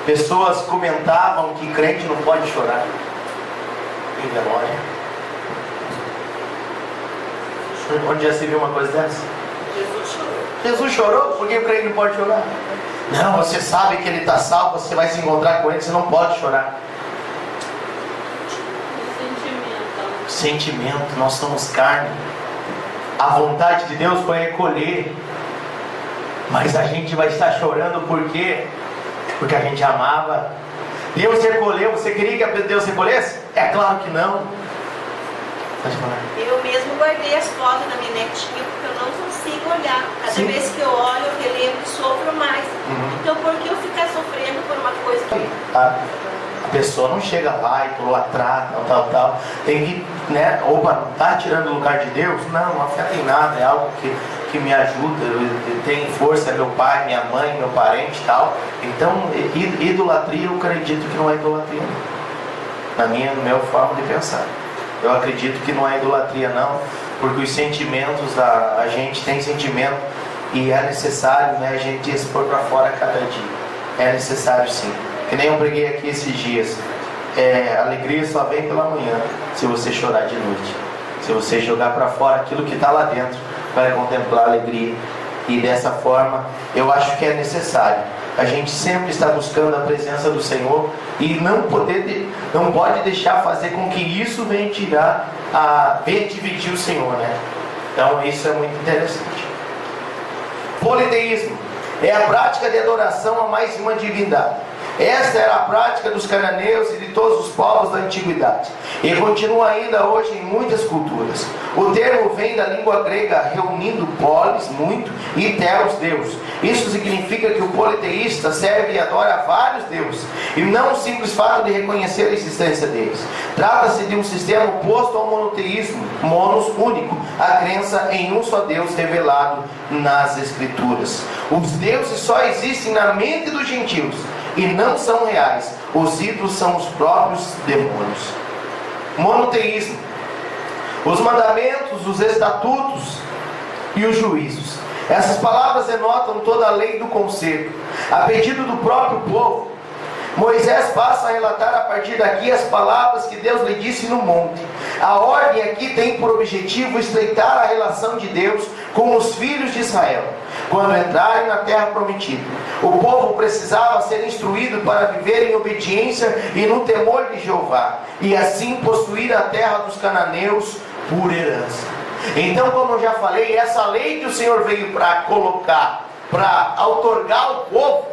Pessoas comentavam que crente não pode chorar em velório. Onde já se viu uma coisa dessa? Jesus chorou. Jesus chorou? Por que o crente não pode chorar? Não, você sabe que ele está salvo, você vai se encontrar com ele, você não pode chorar. Sentimento, nós somos carne. A vontade de Deus foi recolher, mas a gente vai estar chorando por quê? Porque a gente amava. Deus recolheu, você queria que Deus recolhesse? É claro que não. Pode falar. Eu mesmo guardei as fotos da minha netinha porque eu não consigo olhar. Cada Sim. vez que eu olho, eu relembro e sofro mais. Então por que eu ficar sofrendo por uma coisa que... A pessoa não chega lá e idolatrar, tal. Tem que, né? Opa, não está tirando o lugar de Deus? Não afeta em nada, é algo que me ajuda, eu tenho força, é meu pai, minha mãe, meu parente e tal. Então, idolatria, eu acredito que não é idolatria. No meu forma de pensar. Eu acredito que não é idolatria não, porque os sentimentos, a gente tem sentimento e é necessário, né, a gente expor para fora cada dia. É necessário sim. Que nem eu preguei aqui esses dias. A alegria só vem pela manhã, se você chorar de noite. Se você jogar para fora aquilo que está lá dentro, vai contemplar a alegria. E dessa forma, eu acho que é necessário. A gente sempre está buscando a presença do Senhor e não pode deixar fazer com que isso venha dividir o Senhor, né? Então isso é muito interessante. Politeísmo é a prática de adoração a mais de uma divindade. Esta era a prática dos cananeus e de todos os povos da antiguidade, e continua ainda hoje em muitas culturas. O termo vem da língua grega, reunindo polis, muito, e teos, Deus. Isso significa que o politeísta serve e adora vários deuses, e não o simples fato de reconhecer a existência deles. Trata-se de um sistema oposto ao monoteísmo, monos, único, a crença em um só Deus revelado nas Escrituras. Os deuses só existem na mente dos gentios, e não são reais. Os ídolos são os próprios demônios. Monoteísmo. Os mandamentos, os estatutos e os juízos. Essas palavras denotam toda a lei do conselho. A pedido do próprio povo, Moisés passa a relatar a partir daqui as palavras que Deus lhe disse no monte. A ordem aqui tem por objetivo estreitar a relação de Deus com os filhos de Israel, quando entrarem na terra prometida. O povo precisava ser instruído para viver em obediência e no temor de Jeová, e assim possuir a terra dos cananeus por herança. Então, como eu já falei, essa lei que o Senhor veio para colocar, para outorgar o povo,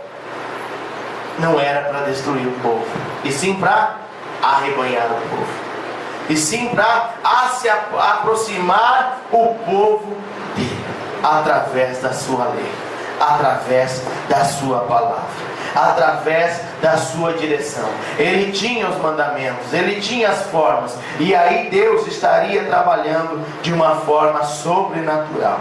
não era para destruir o povo, e sim para arrebanhar o povo, e sim para se aproximar o povo dele, através da sua lei, através da sua palavra. através da sua direção. Ele tinha os mandamentos, ele tinha as formas, e aí Deus estaria trabalhando de uma forma sobrenatural.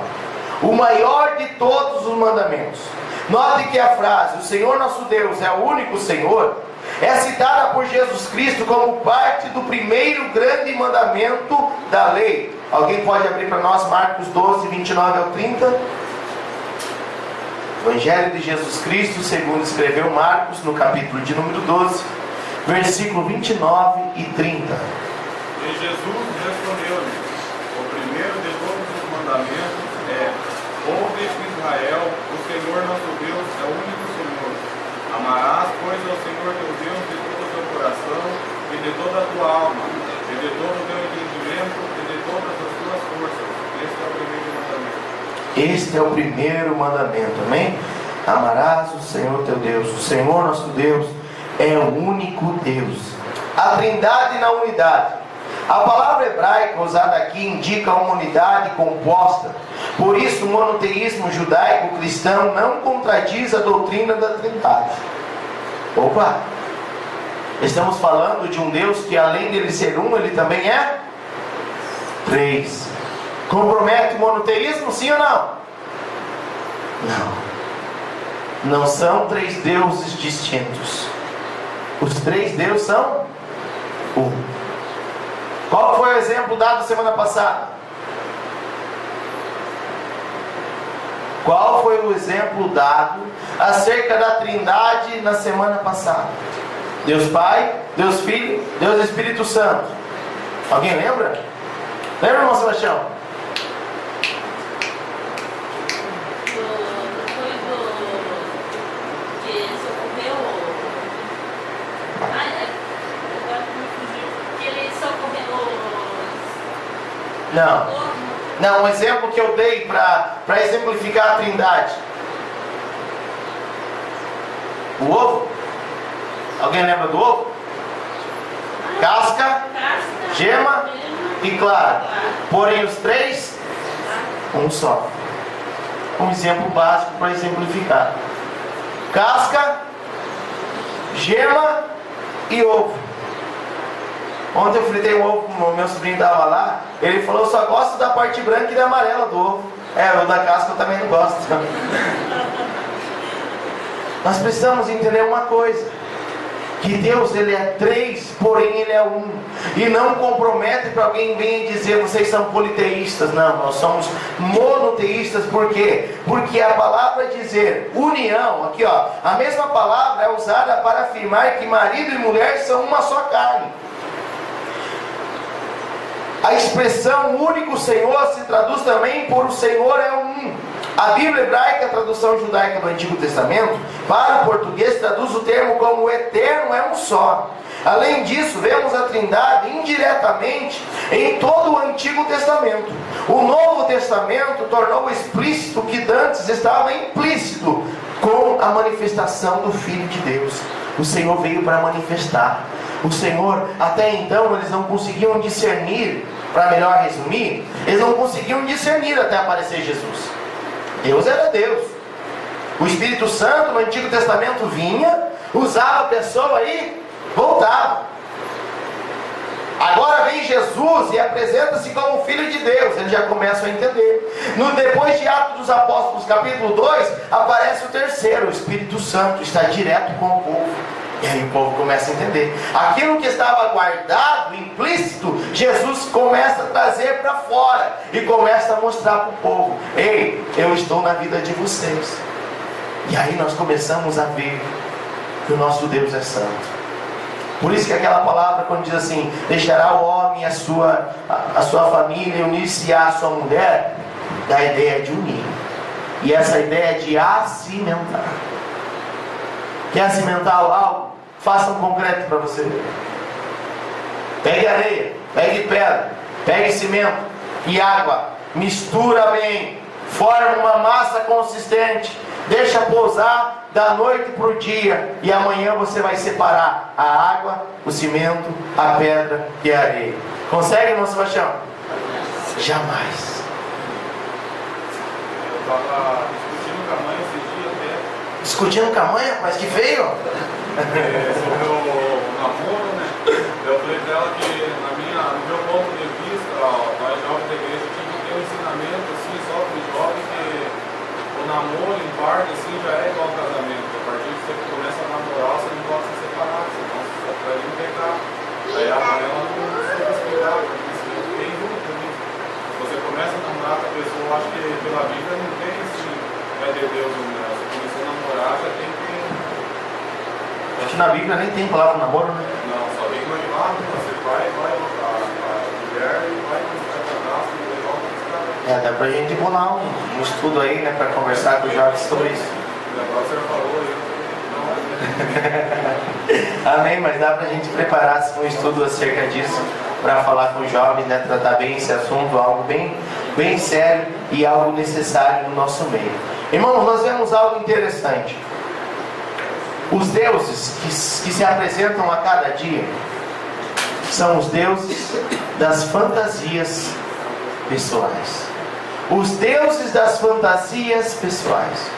O maior de todos os mandamentos. Note que a frase, o Senhor nosso Deus é o único Senhor, é citada por Jesus Cristo como parte do primeiro grande mandamento da lei. Alguém pode abrir para nós Marcos 12, 29 ao 30? Evangelho de Jesus Cristo, segundo escreveu Marcos, no capítulo de número 12, versículo 29 e 30. E Jesus respondeu-lhe: o primeiro de todos os mandamentos é: ouve, Israel, o Senhor nosso Deus é o único Senhor. Amarás, pois, ao Senhor teu Deus de todo o teu coração e de toda a tua alma, e de todo o teu entendimento e de todas as tuas forças. Este é o primeiro mandamento. Este é o primeiro mandamento, amém? Amarás o Senhor teu Deus. O Senhor nosso Deus é o único Deus. A trindade na unidade. A palavra hebraica usada aqui indica uma unidade composta. Por isso o monoteísmo judaico-cristão não contradiz a doutrina da trindade. Opa! Estamos falando de um Deus que, além dele ser um, ele também é três. Compromete o monoteísmo, sim ou não? Não. Não são três deuses distintos. Os três deuses são um. Qual foi o exemplo dado semana passada? Qual foi o exemplo dado acerca da trindade na semana passada? Deus Pai, Deus Filho, Deus Espírito Santo. Alguém lembra? Lembra, irmão Sebastião? Não, um exemplo que eu dei para exemplificar a trindade. O ovo? Alguém lembra do ovo? Casca, gema e clara. Porém os três, um só. Um exemplo básico para exemplificar. Casca, gema e ovo. Ontem eu fritei um ovo, o meu sobrinho estava lá. Ele falou: eu só gosto da parte branca e da amarela do ovo. O da casca eu também não gosto. Nós precisamos entender uma coisa: que Deus, ele é três, porém ele é um. E não compromete para alguém venha dizer: vocês são politeístas. Não, nós somos monoteístas. Por quê? Porque a palavra dizer união, aqui ó, a mesma palavra é usada para afirmar que marido e mulher são uma só carne. A expressão único Senhor se traduz também por o Senhor é um. A Bíblia hebraica, a tradução judaica do Antigo Testamento, para o português traduz o termo como o eterno é um só. Além disso, vemos a trindade indiretamente em todo o Antigo Testamento. O Novo Testamento tornou explícito o que dantes estava implícito com a manifestação do Filho de Deus. O Senhor veio para manifestar. O Senhor, até então, eles não conseguiam discernir, para melhor resumir, eles não conseguiam discernir até aparecer Jesus. Deus era Deus. O Espírito Santo no Antigo Testamento vinha, usava a pessoa e voltava. Agora vem Jesus e apresenta-se como Filho de Deus. Eles já começam a entender. Depois de Atos dos Apóstolos, capítulo 2, aparece o terceiro. O Espírito Santo está direto com o povo. E aí o povo começa a entender. Aquilo que estava guardado, implícito, Jesus começa a trazer para fora. E começa a mostrar para o povo: ei, eu estou na vida de vocês. E aí nós começamos a ver que o nosso Deus é santo. Por isso que aquela palavra, quando diz assim: deixará o homem a sua família e unir-se-á à sua mulher, dá a ideia de unir. E essa ideia de acimentar. Quer cimentar algo? Faça um concreto para você ver. Pegue areia, pegue pedra, pegue cimento e água, mistura bem, forma uma massa consistente, deixa pousar da noite para o dia, e amanhã você vai separar a água, o cimento, a pedra e a areia. Consegue, irmão Sebastião? Jamais. Eu estava discutindo com a mãe esses dias até, Discutindo com a mãe, rapaz, que feio. Sobre o namoro, né? Eu falei dela que, no meu ponto de vista, nós jovens da igreja tinha que ter um ensinamento assim, só para os jovens, que o namoro em parte assim, já é igual ao casamento. A partir de você começa a namorar, você não pode se separar, senão você vai vir pecar. Aí a mãe ela não precisa explicar, porque isso tem dúvida nisso. Se você começa a namorar com a pessoa, acho que pela Bíblia não tem assim, vai ter Deus no céu. Se começou a namorar, já tem que. Acho que na Bíblia nem tem palavra namoro, né? Não, só tem noivado, você vai a mulher e vai buscar cadastro e volta buscar. Dá pra gente bolar um estudo aí, né, pra conversar com os jovens sobre isso. O negócio você falou aí, não. Amém, mas dá pra gente preparar um estudo acerca disso, pra falar com os jovens, né, tratar bem esse assunto, algo bem sério e algo necessário no nosso meio. Irmãos, nós vemos algo interessante. Os deuses que se apresentam a cada dia são os deuses das fantasias pessoais. Os deuses das fantasias pessoais.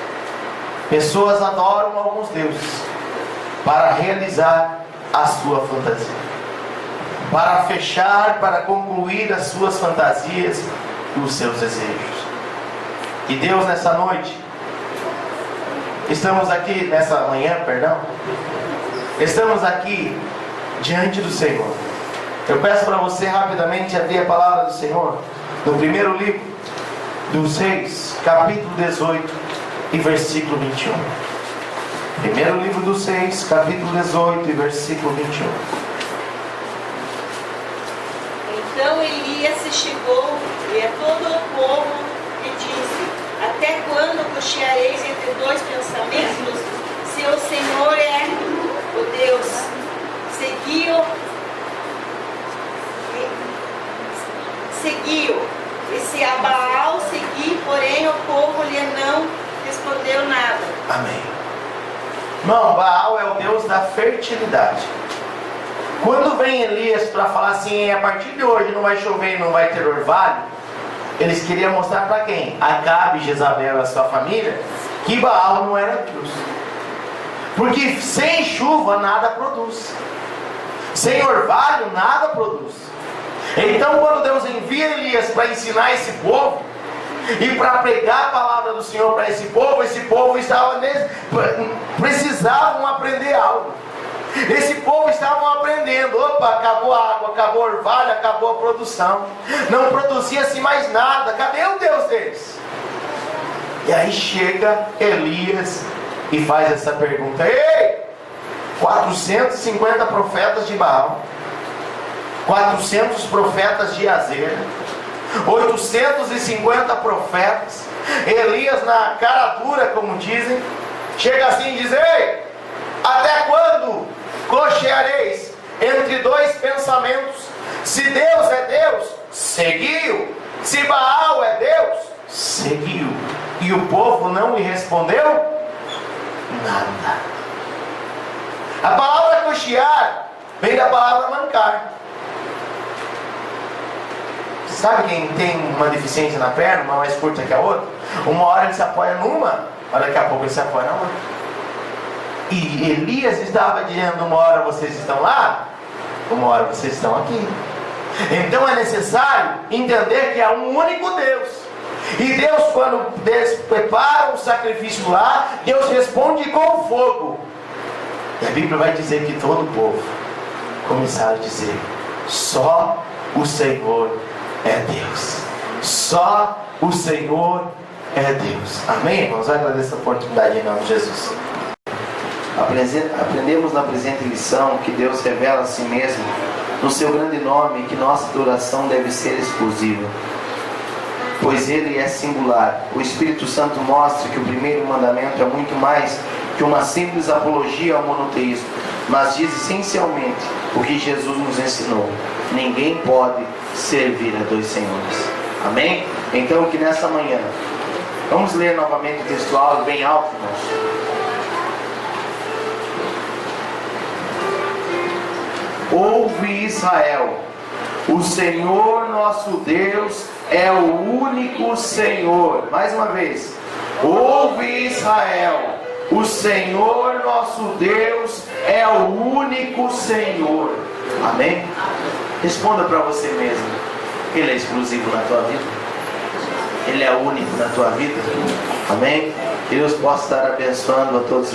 Pessoas adoram alguns deuses para realizar a sua fantasia, para fechar, para concluir as suas fantasias e os seus desejos. E Deus, nessa noite, estamos aqui nessa manhã, estamos aqui diante do Senhor. Eu peço para você rapidamente abrir a palavra do Senhor no primeiro livro dos Reis, capítulo 18 e versículo 21. Primeiro livro dos Reis, capítulo 18 e versículo 21. Então Elias se chegou e a todo o povo e disse: até quando cocheareis entre dois pensamentos? Se o Senhor é o Deus, seguiu, e se a Baal seguir, porém o povo lhe não respondeu nada. Amém. Irmão, Baal é o Deus da fertilidade. Quando vem Elias para falar assim, a partir de hoje não vai chover e não vai ter orvalho, eles queriam mostrar para quem? Acabe, Jezabel e a sua família, que Baal não era Deus. Porque sem chuva nada produz, sem orvalho nada produz. Então quando Deus envia Elias para ensinar esse povo e para pregar a palavra do Senhor para esse povo precisavam aprender algo. Esse povo estavam aprendendo. Opa, acabou a água, acabou o orvalho, acabou a produção, não produzia-se mais nada. Cadê o Deus deles? E aí chega Elias e faz essa pergunta: ei, 450 profetas de Baal, 400 profetas de Azer, 850 profetas. Elias, na cara dura, como dizem, chega assim e diz: ei, até quando cocheareis entre dois pensamentos? Se Deus é Deus, seguiu. Se Baal é Deus, seguiu. E o povo não lhe respondeu nada. A palavra cochear vem da palavra mancar. Sabe quem tem uma deficiência na perna, uma mais curta que a outra? Uma hora ele se apoia numa, mas daqui a pouco ele se apoia na outra. E Elias estava dizendo: uma hora vocês estão lá, uma hora vocês estão aqui. Então é necessário entender que há um único Deus. E Deus, quando prepara um sacrifício lá, Deus responde com fogo. E a Bíblia vai dizer que todo o povo começaram a dizer: só o Senhor é Deus. Só o Senhor é Deus. Amém, irmãos? Vai agradecer essa oportunidade em nome de Jesus. Aprendemos na presente lição que Deus revela a si mesmo no seu grande nome, e que nossa adoração deve ser exclusiva, pois Ele é singular. O Espírito Santo mostra que o primeiro mandamento é muito mais que uma simples apologia ao monoteísmo, mas diz essencialmente o que Jesus nos ensinou: ninguém pode servir a dois senhores. Amém? Então que nessa manhã, vamos ler novamente o textual bem alto, irmãos. Ouve, Israel, o Senhor nosso Deus é o único Senhor. Mais uma vez. Ouve, Israel, O Senhor nosso Deus é o único Senhor. Amém? Responda para você mesmo. Ele é exclusivo na tua vida? Ele é único na tua vida? Amém? Que Deus possa estar abençoando a todos os irmãos.